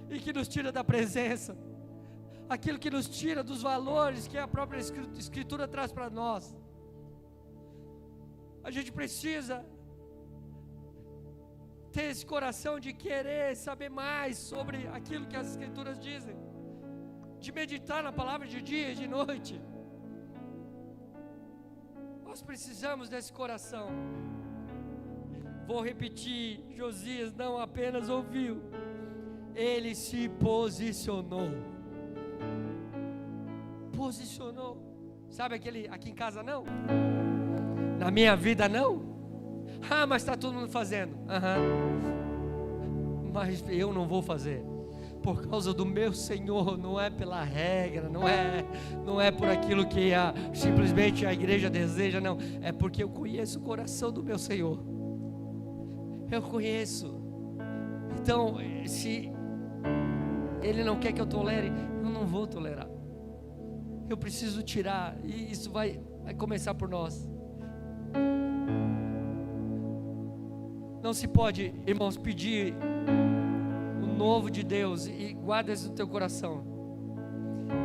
e que nos tira da presença, aquilo que nos tira dos valores que a própria Escritura traz para nós. A gente precisa ter esse coração de querer saber mais sobre aquilo que as Escrituras dizem, de meditar na palavra de dia e de noite. Nós precisamos desse coração. Vou repetir, Josias não apenas ouviu, ele se posicionou. Posicionou. Sabe aquele, aqui em casa não? Na minha vida não? Ah, mas está todo mundo fazendo. Mas eu não vou fazer. Por causa do meu Senhor, não é pela regra, não é por aquilo que simplesmente a igreja deseja, não. É porque eu conheço o coração do meu Senhor. Eu conheço. Então, se Ele não quer que eu tolere, eu não vou tolerar. Eu preciso tirar, e isso vai começar por nós. Não se pode, irmãos, pedir o novo de Deus e guarda isso no teu coração,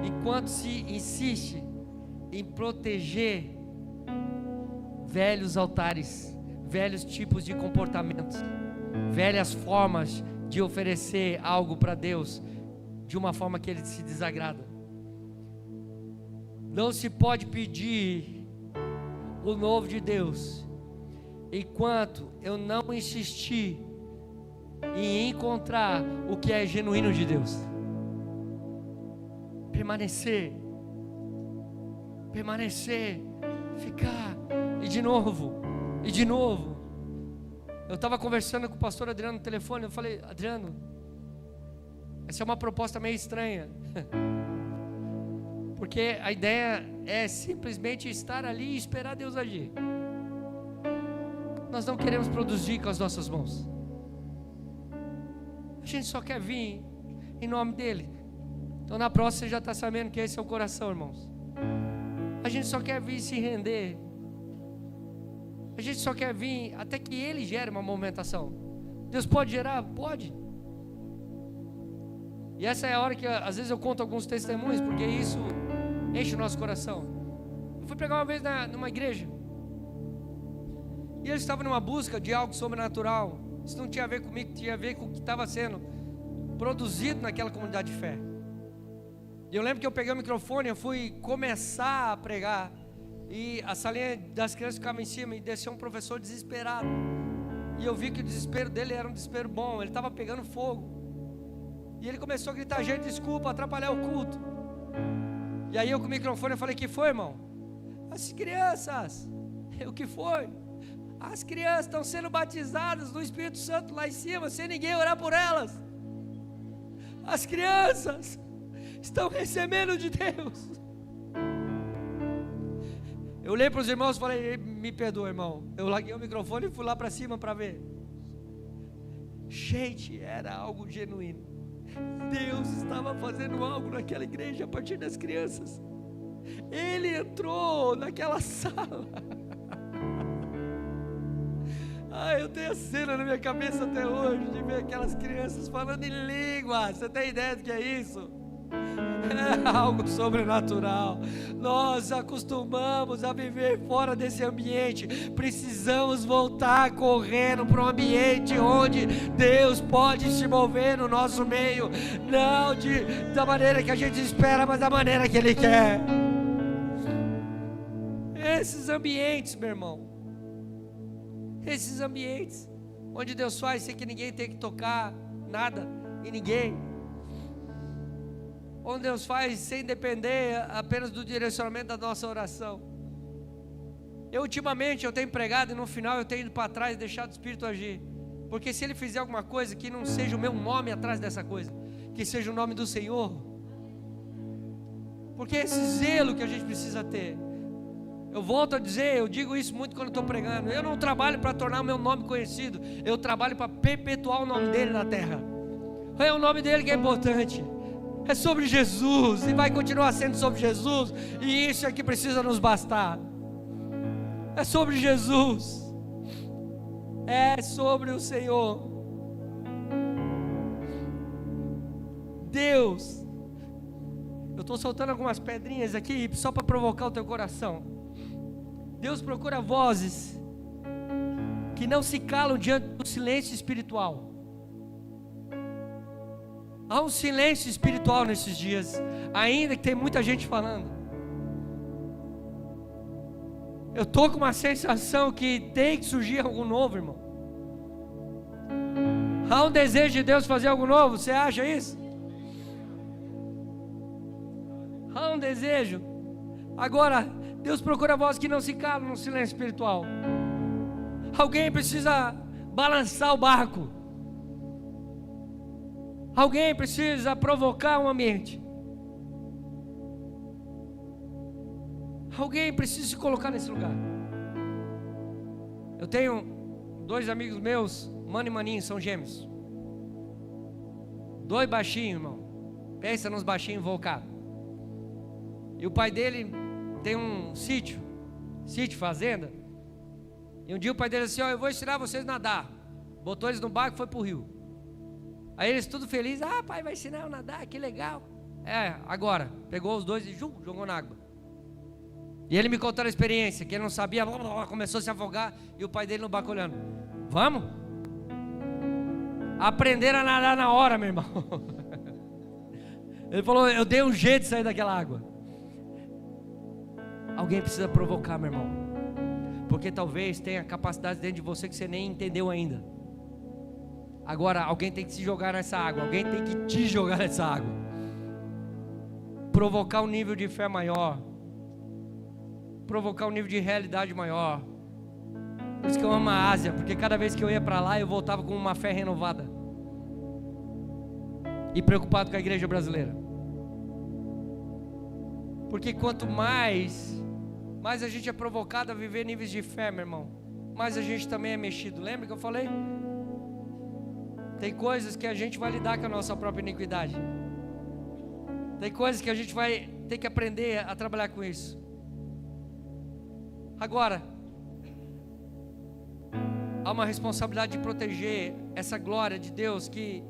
enquanto se insiste em proteger velhos altares, velhos tipos de comportamentos, velhas formas de oferecer algo para Deus de uma forma que Ele se desagrada. Não se pode pedir o novo de Deus enquanto eu não insistir em encontrar o que é genuíno de Deus. Permanecer, ficar, e de novo. Eu estava conversando com o pastor Adriano no telefone, eu falei: Adriano, essa é uma proposta meio estranha, porque a ideia é simplesmente estar ali e esperar Deus agir. Nós não queremos produzir com as nossas mãos, a gente só quer vir em nome dEle. Então na próxima você já está sabendo que esse é o coração, irmãos. A gente só quer vir se render. A gente só quer vir até que Ele gere uma movimentação. Deus pode gerar? Pode. E essa é a hora que às vezes eu conto alguns testemunhos, porque isso enche o nosso coração. Eu fui pregar uma vez numa igreja, e eles estavam numa busca de algo sobrenatural. Isso não tinha a ver comigo, tinha a ver com o que estava sendo produzido naquela comunidade de fé. E eu lembro que eu peguei o microfone, eu fui começar a pregar, e a salinha das crianças ficava em cima, e desceu um professor desesperado, e eu vi que o desespero dele era um desespero bom, ele estava pegando fogo, e ele começou a gritar: gente, desculpa atrapalhar o culto. E aí eu com o microfone eu falei: que foi, irmão? As crianças. O que foi? As crianças estão sendo batizadas no Espírito Santo lá em cima, sem ninguém orar por elas. As crianças estão recebendo de Deus. Eu olhei para os irmãos e falei: me perdoa, irmão. Eu larguei o microfone e fui lá para cima para ver. Gente, era algo genuíno. Deus estava fazendo algo naquela igreja a partir das crianças. Ele entrou naquela sala. Eu tenho a cena na minha cabeça até hoje de ver aquelas crianças falando em língua. Você tem ideia do que é isso? É algo sobrenatural. Nós acostumamos a viver fora desse ambiente. Precisamos voltar correndo para um ambiente onde Deus pode se mover no nosso meio, não da maneira que a gente espera, mas da maneira que Ele quer. Esses ambientes, meu irmão, esses ambientes onde Deus faz sem que ninguém tenha que tocar nada em ninguém, onde Deus faz sem depender apenas do direcionamento da nossa oração. Ultimamente eu tenho pregado e no final eu tenho ido para trás e deixado o Espírito agir, porque se Ele fizer alguma coisa, que não seja o meu nome atrás dessa coisa, que seja o nome do Senhor, porque é esse zelo que a gente precisa ter. Eu volto a dizer, eu digo isso muito quando estou pregando, eu não trabalho para tornar o meu nome conhecido, eu trabalho para perpetuar o nome dEle na terra. É o nome dEle que é importante. É sobre Jesus, e vai continuar sendo sobre Jesus, e isso é que precisa nos bastar. É sobre Jesus, é sobre o Senhor. Deus, eu estou soltando algumas pedrinhas aqui só para provocar o teu coração. Deus procura vozes que não se calam diante do silêncio espiritual. Há um silêncio espiritual nesses dias, ainda que tem muita gente falando. Eu estou com uma sensação que tem que surgir algo novo, irmão. Há um desejo de Deus fazer algo novo, você acha isso? Há um desejo. Agora, Deus procura vozes que não se calam no silêncio espiritual. Alguém precisa balançar o barco. Alguém precisa provocar um ambiente. Alguém precisa se colocar nesse lugar. Eu tenho 2 amigos meus, Mano e Maninho, são gêmeos. 2 baixinhos, irmão. Pensa nos baixinhos invocados. E o pai dele tem um sítio, fazenda. E um dia o pai dele disse assim: eu vou ensinar vocês a nadar. Botou eles no barco e foi para o rio. Aí eles tudo felizes: pai, vai ensinar eu a nadar, que legal. Agora, pegou os 2 e jogou na água. E ele me contou a experiência, que ele não sabia, começou a se afogar, e o pai dele no barco olhando: vamos? Aprenderam a nadar na hora, meu irmão. Ele falou: eu dei um jeito de sair daquela água. Alguém precisa provocar, meu irmão, porque talvez tenha capacidade dentro de você que você nem entendeu ainda. Agora alguém tem que se jogar nessa água, alguém tem que te jogar nessa água, provocar um nível de fé maior, provocar um nível de realidade maior. Por isso que eu amo a Ásia, porque cada vez que eu ia para lá eu voltava com uma fé renovada e preocupado com a igreja brasileira. Porque quanto mais a gente é provocado a viver níveis de fé, meu irmão, mais a gente também é mexido. Lembra que eu falei? Tem coisas que a gente vai lidar com a nossa própria iniquidade. Tem coisas que a gente vai ter que aprender a trabalhar com isso. Agora, há uma responsabilidade de proteger essa glória de Deus que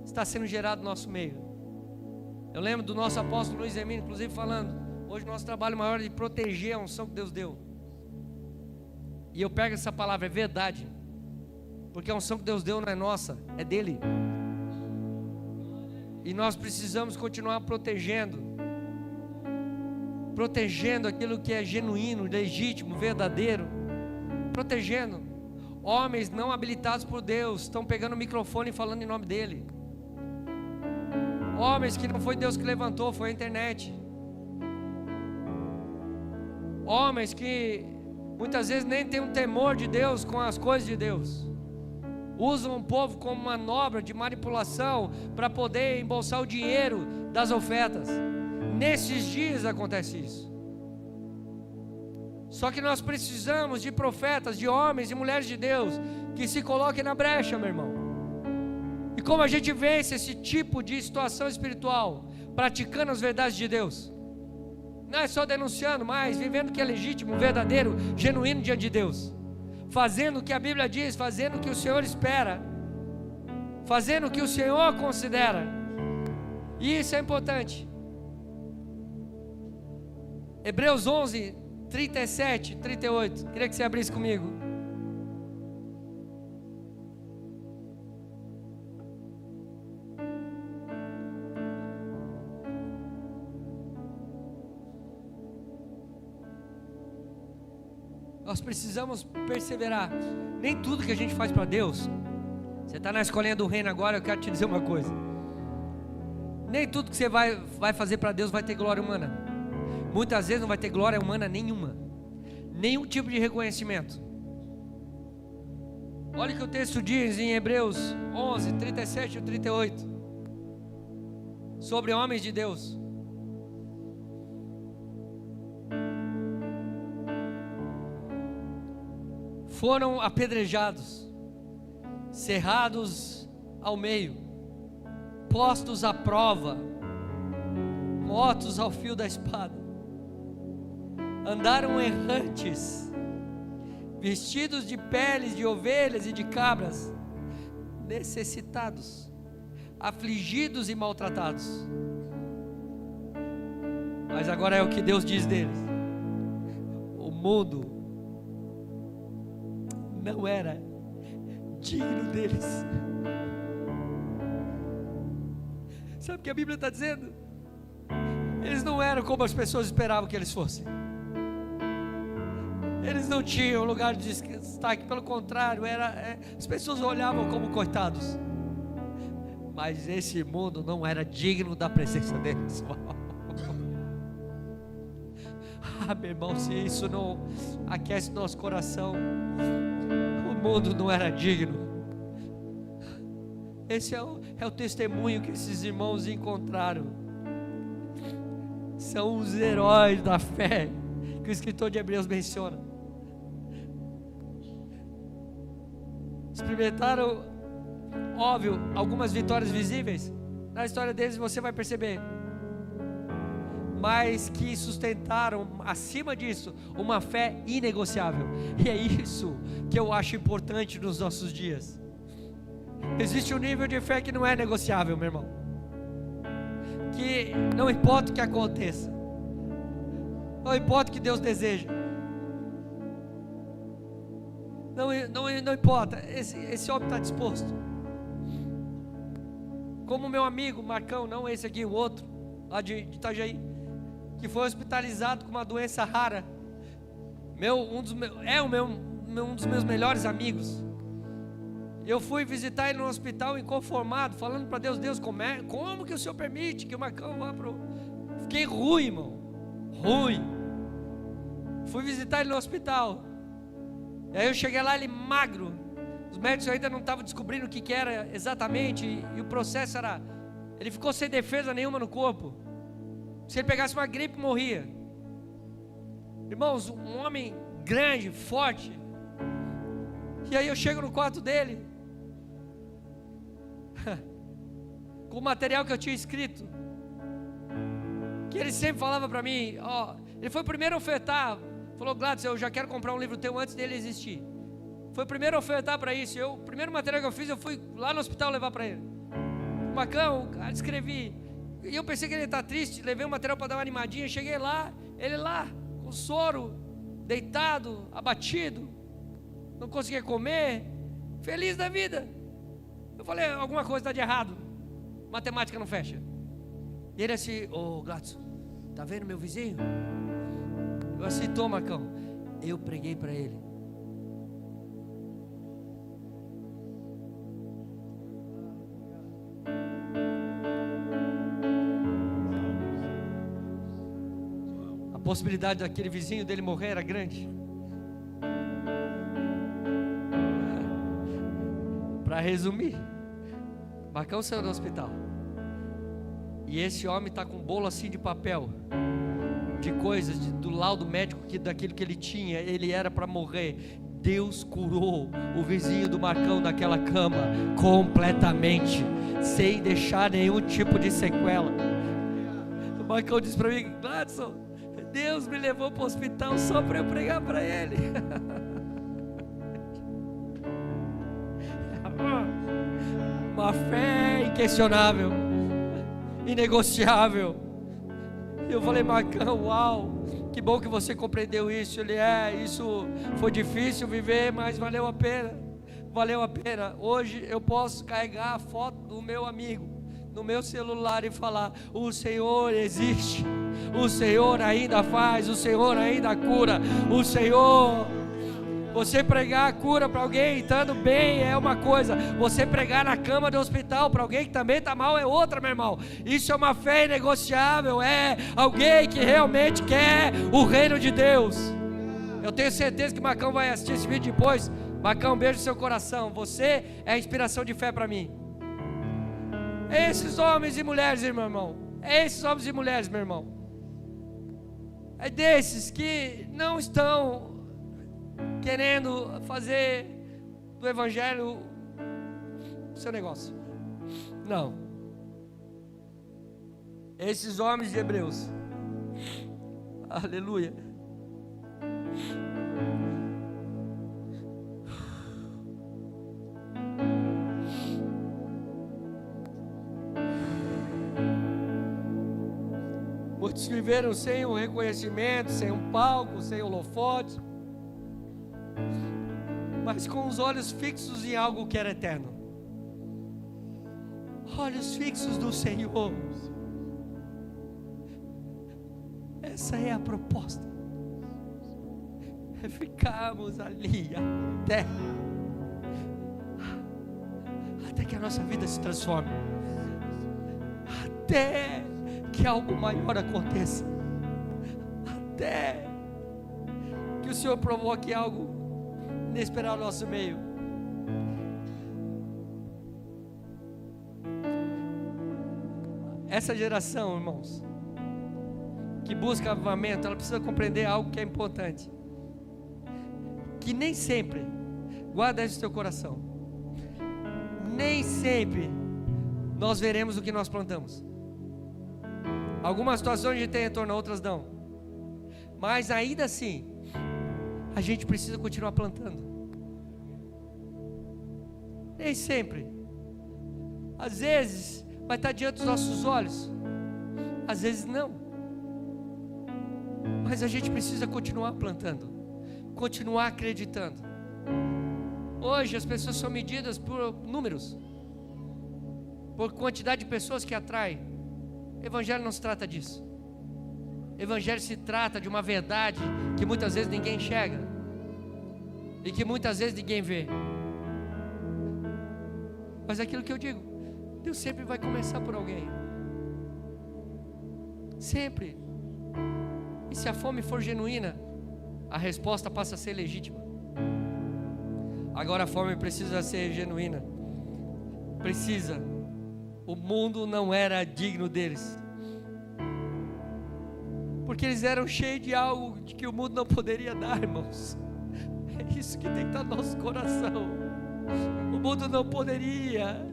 está sendo gerada no nosso meio. Eu lembro do nosso apóstolo Luiz Hermínio, inclusive, falando: hoje o nosso trabalho maior é de proteger a unção que Deus deu. E eu pego essa palavra, é verdade, porque a unção que Deus deu não é nossa, é dele. E nós precisamos continuar protegendo aquilo que é genuíno, legítimo, verdadeiro. Protegendo. Homens não habilitados por Deus estão pegando o microfone e falando em nome dele. Homens que não foi Deus que levantou, foi a internet. Homens que muitas vezes nem tem um temor de Deus com as coisas de Deus. Usam o povo como manobra de manipulação para poder embolsar o dinheiro das ofertas. Nesses dias acontece isso. Só que nós precisamos de profetas, de homens e mulheres de Deus que se coloquem na brecha, meu irmão. E como a gente vence esse tipo de situação espiritual? Praticando as verdades de Deus. Não é só denunciando, mas vivendo o que é legítimo, verdadeiro, genuíno diante de Deus. Fazendo o que a Bíblia diz, fazendo o que o Senhor espera, fazendo o que o Senhor considera. E isso é importante. Hebreus 11, 37, 38. Queria que você abrisse comigo. Nós precisamos perseverar. Nem tudo que a gente faz para Deus. Você está na escolinha do reino agora, eu quero te dizer uma coisa. Nem tudo que você vai fazer para Deus vai ter glória humana. Muitas vezes não vai ter glória humana nenhuma. Nenhum tipo de reconhecimento. Olha o que o texto diz em Hebreus 11, 37 e 38. Sobre homens de Deus. Foram apedrejados, cerrados ao meio, postos à prova, mortos ao fio da espada, andaram errantes, vestidos de peles de ovelhas e de cabras, necessitados, afligidos e maltratados. Mas agora é o que Deus diz deles: o mundo não era digno deles. Sabe o que a Bíblia está dizendo? Eles não eram como as pessoas esperavam que eles fossem. Eles não tinham lugar de destaque, pelo contrário, as pessoas olhavam como coitados. Mas esse mundo não era digno da presença deles. Meu irmão, se isso não aquece nosso coração, o mundo não era digno. Esse é o testemunho que esses irmãos encontraram. São os heróis da fé que o escritor de Hebreus menciona. Experimentaram, óbvio, algumas vitórias visíveis. Na história deles você vai perceber, mas que sustentaram, acima disso, uma fé inegociável. E é isso que eu acho importante nos nossos dias. Existe um nível de fé que não é negociável, meu irmão, que não importa o que aconteça, não importa o que Deus deseja, não importa, esse homem está disposto. Como o meu amigo Marcão, não esse aqui, o outro, lá de Itajaí, que foi hospitalizado com uma doença rara, um dos meus melhores amigos. Eu fui visitar ele no hospital inconformado, falando para Deus, como que o Senhor permite que o Marcão vá pro... Fiquei ruim, irmão, ruim. Fui visitar ele no hospital, e aí eu cheguei lá, ele magro, os médicos ainda não estavam descobrindo o que era exatamente, e o processo era, ele ficou sem defesa nenhuma no corpo. Se ele pegasse uma gripe, morria. Irmãos, um homem grande, forte. E aí eu chego no quarto dele, com o material que eu tinha escrito, que ele sempre falava para mim, ele foi o primeiro a ofertar. Falou: Gladys, eu já quero comprar um livro teu antes dele existir. Foi o primeiro a ofertar para isso. O primeiro material que eu fiz, eu fui lá no hospital levar para ele. Macão, escrevi. E eu pensei que ele está triste, levei o material para dar uma animadinha. Cheguei lá, ele lá, com soro, deitado, abatido, não conseguia comer, feliz da vida. Eu falei: alguma coisa está de errado, matemática não fecha. E ele assim: Gladys, tá vendo meu vizinho? Eu assim: tô, Marcão. Eu preguei para ele. A possibilidade daquele vizinho dele morrer era grande. Para resumir, Marcão saiu do hospital, e esse homem está com um bolo assim de papel, de coisas, do laudo médico, daquilo que ele tinha, ele era para morrer. Deus curou o vizinho do Marcão naquela cama completamente, sem deixar nenhum tipo de sequela. O Marcão disse para mim: Gladson, Deus me levou para o hospital só para eu pregar para ele. Uma fé inquestionável. inegociável. E eu falei: Marcão, uau, que bom que você compreendeu isso. Ele: isso foi difícil viver, mas valeu a pena. Valeu a pena. Hoje eu posso carregar a foto do meu amigo no meu celular e falar: o Senhor existe, o Senhor ainda faz, o Senhor ainda cura, o Senhor. Você pregar a cura para alguém estando bem é uma coisa, você pregar na cama do hospital para alguém que também está mal é outra, meu irmão. Isso é uma fé inegociável, é alguém que realmente quer o reino de Deus. Eu tenho certeza que Marcão vai assistir esse vídeo depois. Marcão, beijo no seu coração, você é a inspiração de fé para mim. É esses homens e mulheres, meu irmão, é esses homens e mulheres, meu irmão, é desses que não estão querendo fazer do evangelho o seu negócio. Não. Esses homens de Hebreus, aleluia, muitos viveram sem o reconhecimento, sem um palco, sem holofote, mas com os olhos fixos em algo que era eterno. Olhos fixos do Senhor. Essa é a proposta. É ficarmos ali até que a nossa vida se transforme, até que algo maior aconteça, até que o Senhor provoque algo inesperado no nosso meio. Essa geração, irmãos, que busca avivamento, ela precisa compreender algo que é importante, que nem sempre, guarda isso no teu coração, nem sempre nós veremos o que nós plantamos. Algumas situações a gente tem retorno, outras não, mas ainda assim a gente precisa continuar plantando. Nem sempre. Às vezes vai estar diante dos nossos olhos, às vezes não, mas a gente precisa continuar plantando, continuar acreditando. Hoje as pessoas são medidas por números, por quantidade de pessoas que atraem. Evangelho não se trata disso. Evangelho se trata de uma verdade que muitas vezes ninguém enxerga e que muitas vezes ninguém vê. Mas é aquilo que eu digo, Deus sempre vai começar por alguém, sempre. E se a fome for genuína, a resposta passa a ser legítima. Agora a fome precisa ser genuína, precisa. O mundo não era digno deles, porque eles eram cheios de algo que o mundo não poderia dar, irmãos. É isso que tem que estar no nosso coração. O mundo não poderia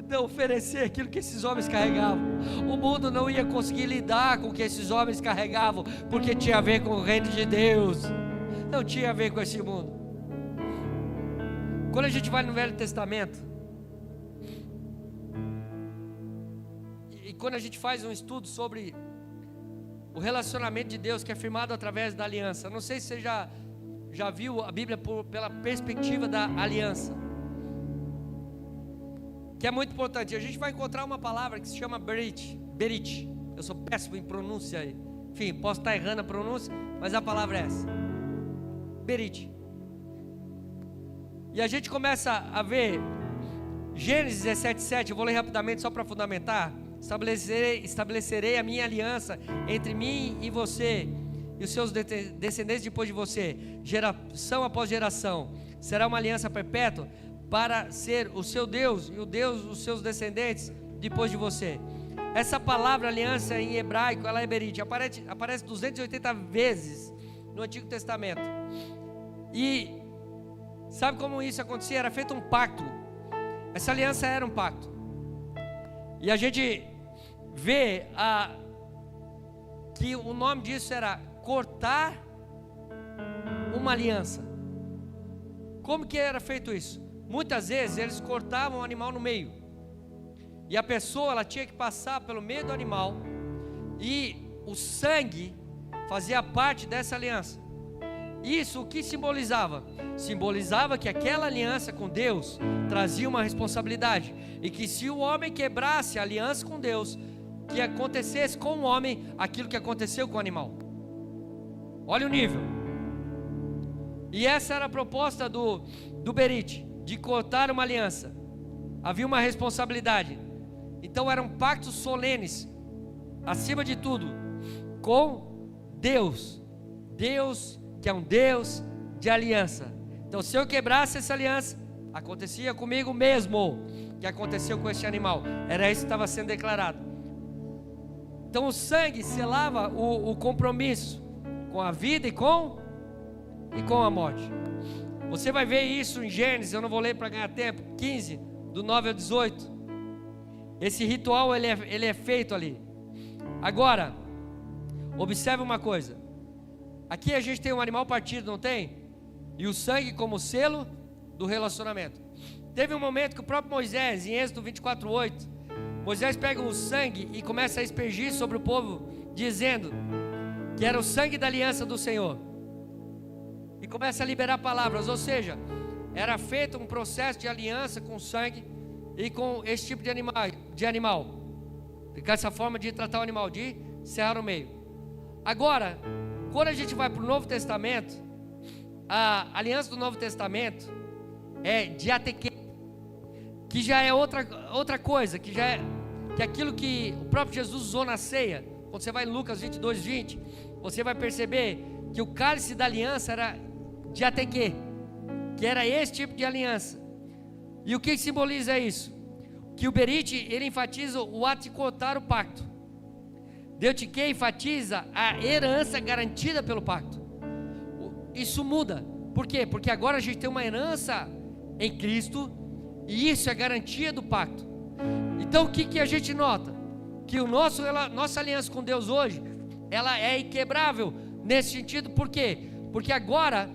não oferecer aquilo que esses homens carregavam. O mundo não ia conseguir lidar com o que esses homens carregavam, porque tinha a ver com o reino de Deus, não tinha a ver com esse mundo. Quando a gente vai no Velho Testamento, e quando a gente faz um estudo sobre o relacionamento de Deus que é firmado através da aliança, não sei se você já viu a Bíblia pela perspectiva da aliança, que é muito importante. A gente vai encontrar uma palavra que se chama berit. Eu sou péssimo em pronúncia aí, enfim, posso estar errando a pronúncia, mas a palavra é essa, berit. E a gente começa a ver Gênesis 17:7, eu vou ler rapidamente só para fundamentar. Estabelecerei a minha aliança entre mim e você e os seus descendentes depois de você, geração após geração. Será uma aliança perpétua para ser o seu Deus e o Deus dos seus descendentes depois de você. Essa palavra aliança em hebraico, ela é berit, aparece 280 vezes no Antigo Testamento. E sabe como isso acontecia? Era feito um pacto. Essa aliança era um pacto. E a gente vê que o nome disso era cortar uma aliança. Como que era feito isso? Muitas vezes eles cortavam o animal no meio, E a pessoa, ela tinha que passar pelo meio do animal, e o sangue fazia parte dessa aliança. Isso o que simbolizava? Simbolizava que aquela aliança com Deus trazia uma responsabilidade, e que se o homem quebrasse a aliança com Deus, que acontecesse com o homem aquilo que aconteceu com o animal. Olha o nível. E essa era a proposta do Berite, de cortar uma aliança. Havia uma responsabilidade. Então eram pactos solenes, acima de tudo, com Deus. Deus que é um Deus de aliança. Então se eu quebrasse essa aliança, acontecia comigo mesmo que aconteceu com esse animal. Era isso que estava sendo declarado. Então o sangue selava o compromisso com a vida e com a morte. Você vai ver isso em Gênesis, eu não vou ler para ganhar tempo, 15, do 9 ao 18. Esse ritual ele é feito ali. Agora, observe uma coisa. Aqui a gente tem um animal partido, não tem? E o sangue como selo do relacionamento. Teve um momento que o próprio Moisés, em Êxodo 24:8, Moisés pega o sangue e começa a aspergir sobre o povo, dizendo que era o sangue da aliança do Senhor, e começa a liberar palavras. Ou seja, era feito um processo de aliança com sangue e com esse tipo de animal, com essa forma de tratar o animal, de serrar no meio. Agora, quando a gente vai para o Novo Testamento, a aliança do Novo Testamento é diateque, que já é outra coisa, que é aquilo que o próprio Jesus usou na ceia. Quando você vai em Lucas 22:20, você vai perceber que o cálice da aliança era diateque, que era esse tipo de aliança. E o que simboliza isso? Que o Berite, ele enfatiza o ato de cortar o pacto. Deuteroque enfatiza a herança garantida pelo pacto. Isso muda. Por quê? Porque agora a gente tem uma herança em Cristo, e isso é garantia do pacto. Então o que a gente nota? Que nossa aliança com Deus hoje, ela é inquebrável nesse sentido. Por quê? Porque agora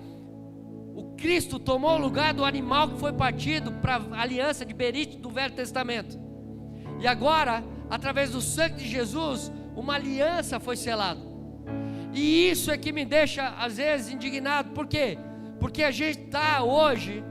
o Cristo tomou o lugar do animal que foi partido para a aliança de Berite do Velho Testamento. E agora, através do sangue de Jesus, uma aliança foi selada. E isso é que me deixa às vezes indignado. Por quê? Porque a gente está hoje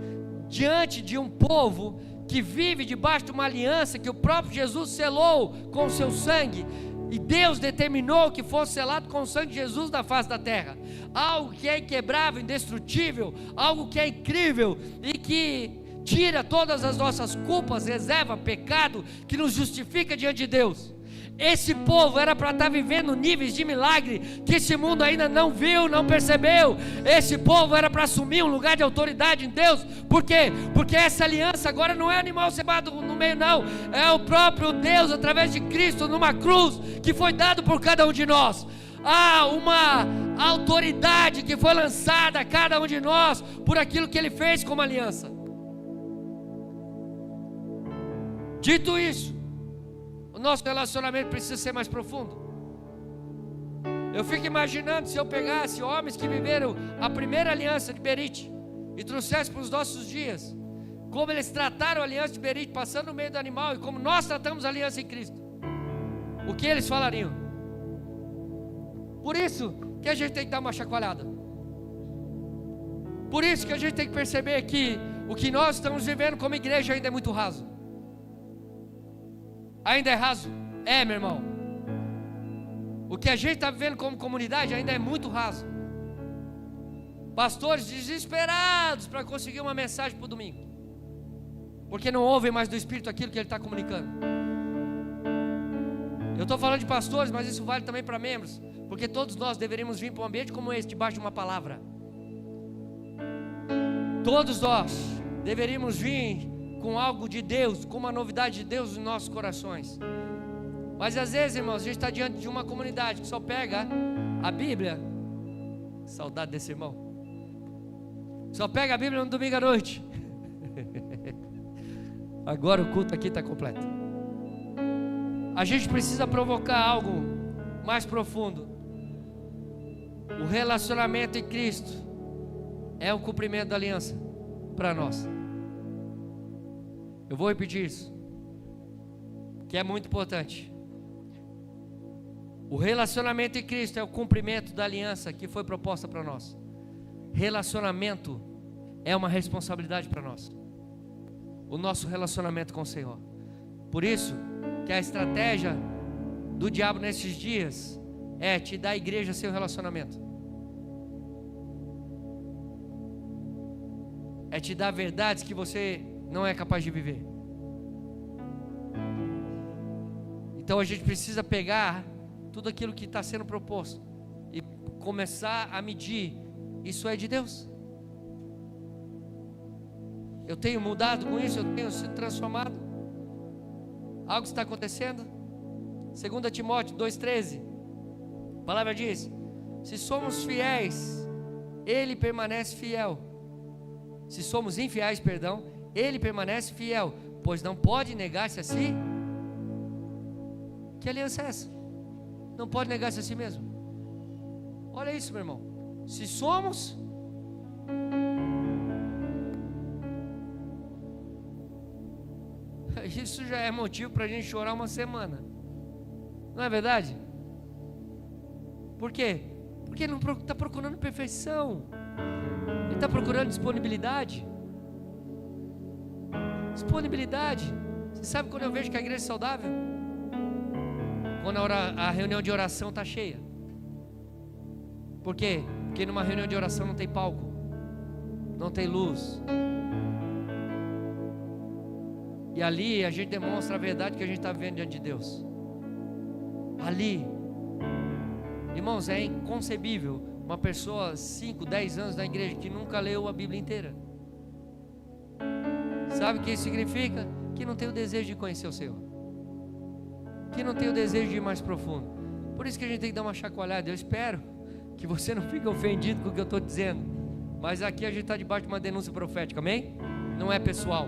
diante de um povo que vive debaixo de uma aliança que o próprio Jesus selou com o seu sangue, e Deus determinou que fosse selado com o sangue de Jesus na face da terra. Algo que é inquebrável, indestrutível, algo que é incrível e que tira todas as nossas culpas, reserva, pecado, que nos justifica diante de Deus. Esse povo era para estar vivendo níveis de milagre que esse mundo ainda não viu, não percebeu. Esse povo era para assumir um lugar de autoridade em Deus. Por quê? Porque essa aliança agora não é animal cebado no meio, não. É o próprio Deus através de Cristo numa cruz, que foi dado por cada um de nós. Há uma autoridade que foi lançada a cada um de nós por aquilo que Ele fez como aliança. Dito isso, o nosso relacionamento precisa ser mais profundo. Eu fico imaginando se eu pegasse homens que viveram a primeira aliança de Berite e trouxesse para os nossos dias, como eles trataram a aliança de Berite passando no meio do animal, e como nós tratamos a aliança em Cristo, o que eles falariam? Por isso que a gente tem que dar uma chacoalhada. Por isso que a gente tem que perceber que o que nós estamos vivendo como igreja ainda é muito raso. Ainda é raso? É, meu irmão. O que a gente está vivendo como comunidade ainda é muito raso. Pastores desesperados para conseguir uma mensagem para o domingo, porque não ouvem mais do Espírito aquilo que Ele está comunicando. Eu estou falando de pastores, mas isso vale também para membros, porque todos nós deveríamos vir para um ambiente como esse, debaixo de uma palavra. Todos nós deveríamos vir com algo de Deus, com uma novidade de Deus nos nossos corações. Mas às vezes, irmãos, a gente está diante de uma comunidade que só pega a Bíblia. Saudade desse irmão. Só pega a Bíblia no domingo à noite. Agora o culto aqui está completo. A gente precisa provocar algo mais profundo. O relacionamento em Cristo é o cumprimento da aliança para nós. Eu vou repetir isso. que é muito importante. O relacionamento em Cristo é o cumprimento da aliança que foi proposta para nós. Relacionamento é uma responsabilidade para nós. O nosso relacionamento com o Senhor. Por isso que a estratégia do diabo nesses dias é te dar a igreja sem o relacionamento. É te dar verdades que você não é capaz de viver. Então a gente precisa pegar tudo aquilo que está sendo proposto e começar a medir. Isso é de Deus. Eu tenho mudado com isso, eu tenho sido transformado. Algo está acontecendo. 2 Timóteo 2,13, a palavra diz: se somos fiéis, Ele permanece fiel. Se somos infiéis, perdão, Ele permanece fiel, pois não pode negar-se a si. Que aliança é essa? Não pode negar-se a si mesmo. Olha isso, meu irmão. Se somos, isso já é motivo para a gente chorar uma semana. Não é verdade? Por quê? Porque ele não está procurando perfeição. Ele está procurando disponibilidade. Disponibilidade. Você sabe quando eu vejo que a igreja é saudável? Quando a reunião de oração está cheia. Por quê? Porque numa reunião de oração não tem palco, não tem luz. E ali a gente demonstra a verdade que a gente está vivendo diante de Deus. Ali, irmãos, é inconcebível uma pessoa 5, 10 anos na igreja que nunca leu a Bíblia inteira. Sabe o que isso significa? Que não tem o desejo de conhecer o Senhor, que não tem o desejo de ir mais profundo. Por isso que a gente tem que dar uma chacoalhada. Eu espero que você não fique ofendido com o que eu estou dizendo, mas aqui a gente está debaixo de uma denúncia profética, amém? Não é pessoal,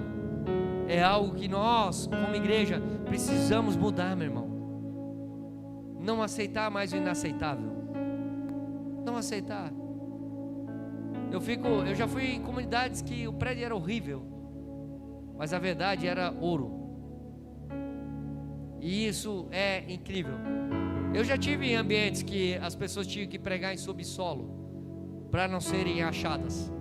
é algo que nós, como igreja, precisamos mudar, meu irmão. Não aceitar mais o inaceitável. Não aceitar. Eu já fui em comunidades que o prédio era horrível, mas a verdade era ouro. E isso é incrível. Eu já tive em ambientes que as pessoas tinham que pregar em subsolo para não serem achadas.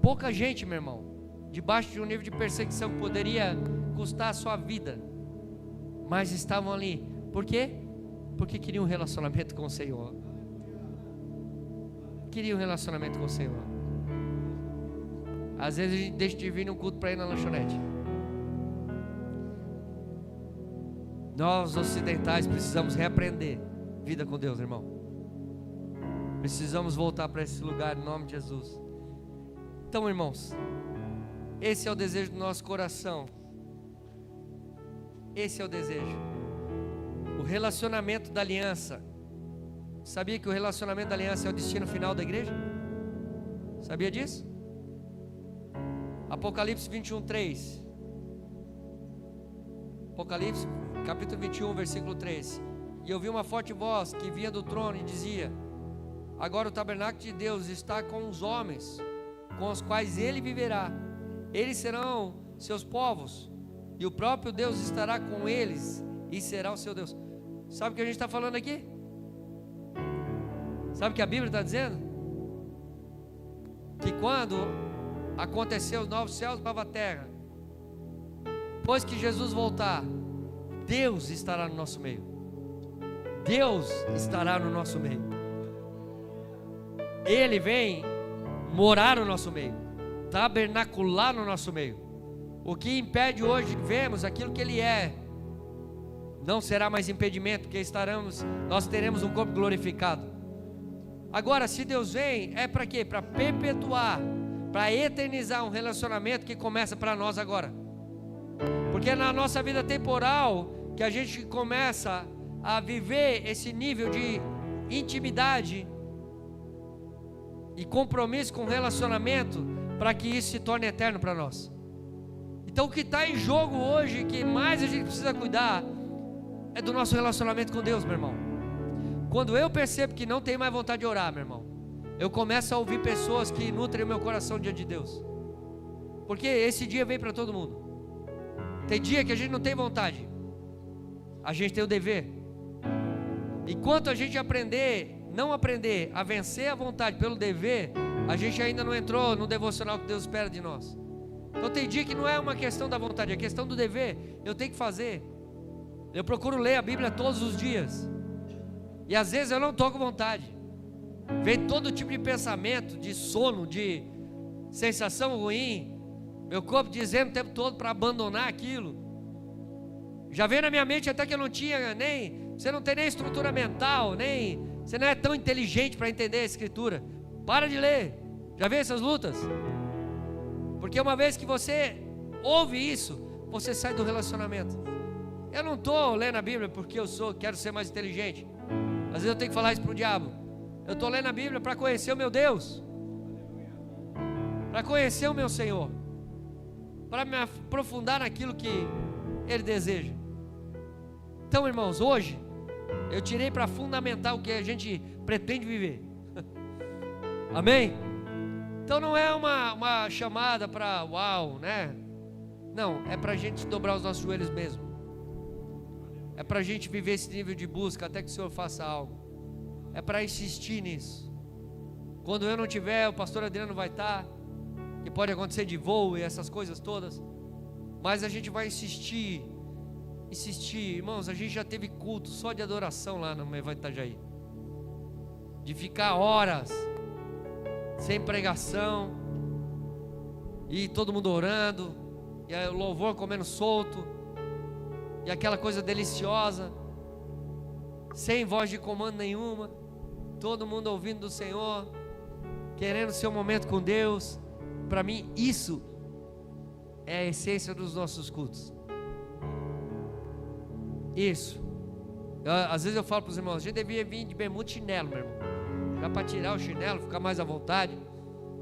Pouca gente, meu irmão, debaixo de um nível de perseguição que poderia custar a sua vida, mas estavam ali. Por quê? Porque queriam um relacionamento com o Senhor. Queriam um relacionamento com o Senhor. Às vezes a gente deixa de vir no culto para ir na lanchonete. Nós ocidentais precisamos reaprender vida com Deus, irmão. Precisamos voltar para esse lugar em nome de Jesus. Então, irmãos, esse é o desejo do nosso coração. Esse é o desejo. O relacionamento da aliança. Sabia que o relacionamento da aliança é o destino final da igreja? Sabia disso? Apocalipse 21:3. Apocalipse capítulo 21, versículo 3. E eu vi uma forte voz que vinha do trono e dizia: agora o tabernáculo de Deus está com os homens, com os quais ele viverá. Eles serão seus povos, e o próprio Deus estará com eles e será o seu Deus. Sabe o que a gente está falando aqui? Sabe o que a Bíblia está dizendo? Que quando acontecer os novos céus e nova terra, depois que Jesus voltar, Deus estará no nosso meio. Deus estará no nosso meio. Ele vem morar no nosso meio, tabernacular no nosso meio. O que impede hoje de vermos aquilo que Ele é, não será mais impedimento, porque nós teremos um corpo glorificado. Agora, se Deus vem, é para quê? Para perpetuar, para eternizar um relacionamento que começa para nós agora. Porque é na nossa vida temporal que a gente começa a viver esse nível de intimidade e compromisso com o relacionamento, para que isso se torne eterno para nós. Então o que está em jogo hoje, que mais a gente precisa cuidar, é do nosso relacionamento com Deus, meu irmão. Quando eu percebo que não tenho mais vontade de orar, meu irmão, eu começo a ouvir pessoas que nutrem o meu coração diante de Deus. Porque esse dia vem para todo mundo. Tem dia que a gente não tem vontade, a gente tem o dever. Enquanto a gente não aprender a vencer a vontade pelo dever, a gente ainda não entrou no devocional que Deus espera de nós. Então tem dia que não é uma questão da vontade, é questão do dever. Eu tenho que fazer. Eu procuro ler a Bíblia todos os dias, e às vezes eu não estou com vontade. Vem todo tipo de pensamento, de sono, de sensação ruim, meu corpo dizendo o tempo todo para abandonar aquilo. Já veio na minha mente até que eu não tinha você não tem nem estrutura mental, você não é tão inteligente para entender a Escritura. Para de ler. Já veio essas lutas? Porque uma vez que você ouve isso, você sai do relacionamento. Eu não estou lendo a Bíblia porque quero ser mais inteligente. Às vezes eu tenho que falar isso para o diabo. Eu estou lendo a Bíblia para conhecer o meu Deus, para conhecer o meu Senhor, para me aprofundar naquilo que Ele deseja. Então, irmãos, hoje eu tirei para fundamentar o que a gente pretende viver. Amém? Então não é uma chamada para uau, né? Não, é para a gente dobrar os nossos joelhos mesmo. É para a gente viver esse nível de busca até que o Senhor faça algo. É para insistir nisso. Quando eu não tiver, o pastor Adriano vai estar, que pode acontecer de voo e essas coisas todas, mas a gente vai insistir. Irmãos, a gente já teve culto só de adoração lá no Evangelo Itajaí, de ficar horas sem pregação, e todo mundo orando, e aí o louvor comendo solto, e aquela coisa deliciosa, sem voz de comando nenhuma, todo mundo ouvindo do Senhor, querendo seu momento com Deus. Para mim isso é a essência dos nossos cultos. Isso. Às vezes eu falo para os irmãos, a gente devia vir de bermuda e chinelo, meu irmão, já para tirar o chinelo, ficar mais à vontade,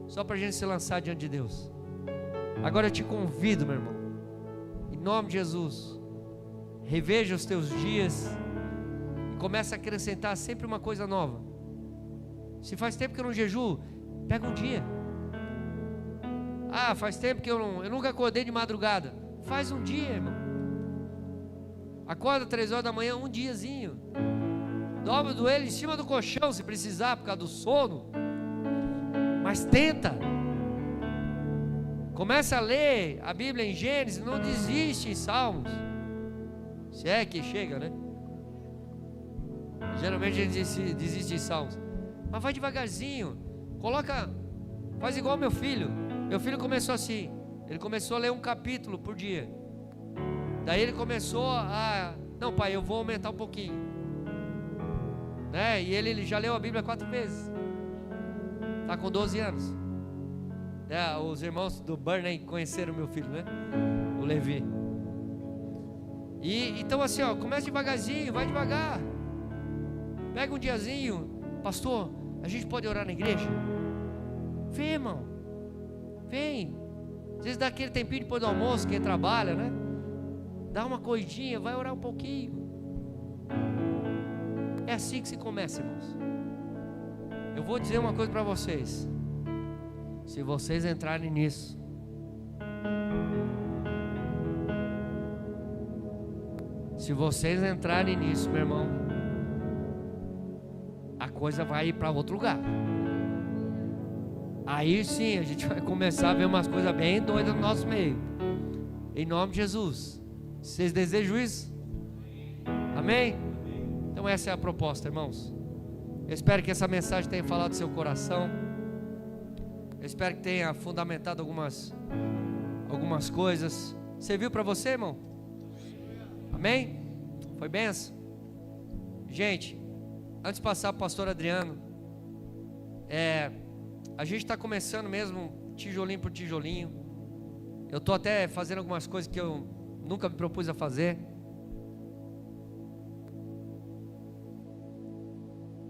só para a gente se lançar diante de Deus. Agora eu te convido, meu irmão, em nome de Jesus, reveja os teus dias e comece a acrescentar sempre uma coisa nova. Se faz tempo que eu não jejuo, pega um dia. Faz tempo que eu nunca acordei de madrugada, faz um dia, irmão. Acorda 3 horas da manhã, um diazinho. Dobra o joelho em cima do colchão se precisar, por causa do sono. Mas tenta. Começa a ler a Bíblia em Gênesis, não desiste em Salmos. Se é que chega, né? Geralmente a gente desiste em Salmos. Mas vai devagarzinho. Faz igual meu filho. Meu filho começou assim. Ele começou a ler um capítulo por dia. Daí ele começou não, pai, eu vou aumentar um pouquinho, né? E ele já leu a Bíblia 4 vezes. Está com 12 anos. Os irmãos do Burney conheceram meu filho, né? O Levi. E então assim, começa devagarzinho, vai devagar. Pega um diazinho. Pastor, a gente pode orar na igreja? Vem, irmão. Vem. Às vezes dá aquele tempinho depois do almoço, quem trabalha, né? Dá uma corridinha, vai orar um pouquinho. É assim que se começa, irmãos. Eu vou dizer uma coisa para vocês. Se vocês entrarem nisso, meu irmão, a coisa vai ir para outro lugar. Aí sim, a gente vai começar a ver umas coisas bem doidas no nosso meio. Em nome de Jesus. Vocês desejam isso? Amém? Então essa é a proposta, irmãos. Eu espero que essa mensagem tenha falado do seu coração. Eu espero que tenha fundamentado algumas coisas. Serviu para você, irmão? Amém? Foi benção? Gente, antes de passar para o pastor Adriano, a gente está começando mesmo tijolinho por tijolinho. Eu estou até fazendo algumas coisas que eu nunca me propus a fazer.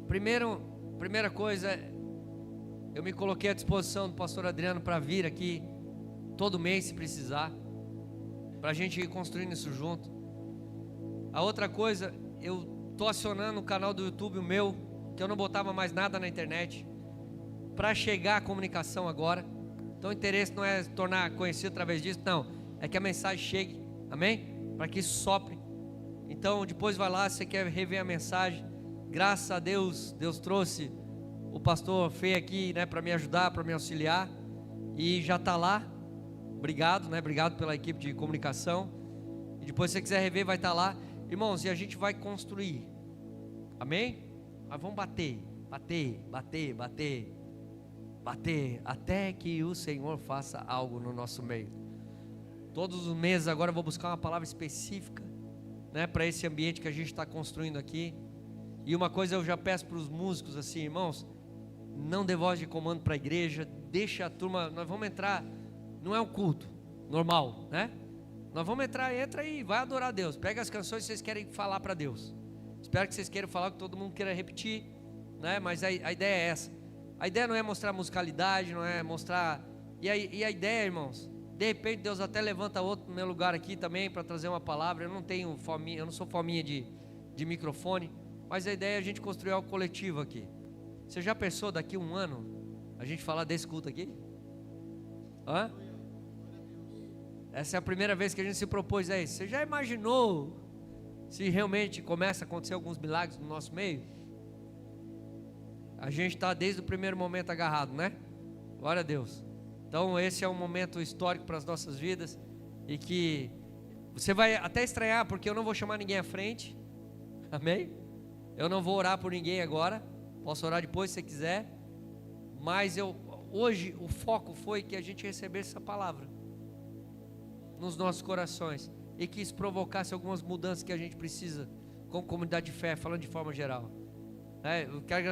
Primeira coisa, eu me coloquei à disposição do pastor Adriano para vir aqui todo mês se precisar, para a gente ir construindo isso junto. A outra coisa, eu estou acionando o canal do YouTube, o meu, que eu não botava mais nada na internet, para chegar a comunicação agora. Então o interesse não é tornar conhecido através disso, não, é que a mensagem chegue, amém? Para que isso sopre. Então Então depois vai lá, se você quer rever a mensagem. Graças a Deus, Deus trouxe o pastor Fê aqui, né, para me ajudar, para me auxiliar, e já está lá. Obrigado, né? Obrigado pela equipe de comunicação. E depois, se você quiser rever, vai estar lá. Irmãos, e a gente vai construir. Amém? Mas vamos bater, até que o Senhor faça algo no nosso meio. Todos os meses agora eu vou buscar uma palavra específica, né, para esse ambiente que a gente está construindo aqui. E uma coisa eu já peço para os músicos assim, irmãos, não dê voz de comando para a igreja, deixa a turma, nós vamos entrar, não é um culto normal, né? Nós vamos entrar, entra aí, vai adorar a Deus. Pega as canções que vocês querem falar para Deus. Espero que vocês queiram falar, que todo mundo queira repetir, né? Mas a ideia é essa. A ideia não é mostrar musicalidade, não é mostrar. E a ideia, irmãos, de repente Deus até levanta outro no meu lugar aqui também para trazer uma palavra. Eu não tenho fominha, eu não sou fominha de microfone, mas a ideia é a gente construir algo coletivo aqui. Você já pensou daqui a um ano a gente falar desse culto aqui? Hã? Essa é a primeira vez que a gente se propôs a isso. Você já imaginou se realmente começa a acontecer alguns milagres no nosso meio? A gente está desde o primeiro momento agarrado, né? Glória a Deus. Então esse é um momento histórico para as nossas vidas, e que você vai até estranhar, porque eu não vou chamar ninguém à frente. Amém? Eu não vou orar por ninguém agora. Posso orar depois se você quiser. Mas hoje o foco foi que a gente recebesse essa palavra nos nossos corações, e que isso provocasse algumas mudanças que a gente precisa como comunidade de fé, falando de forma geral. Eu quero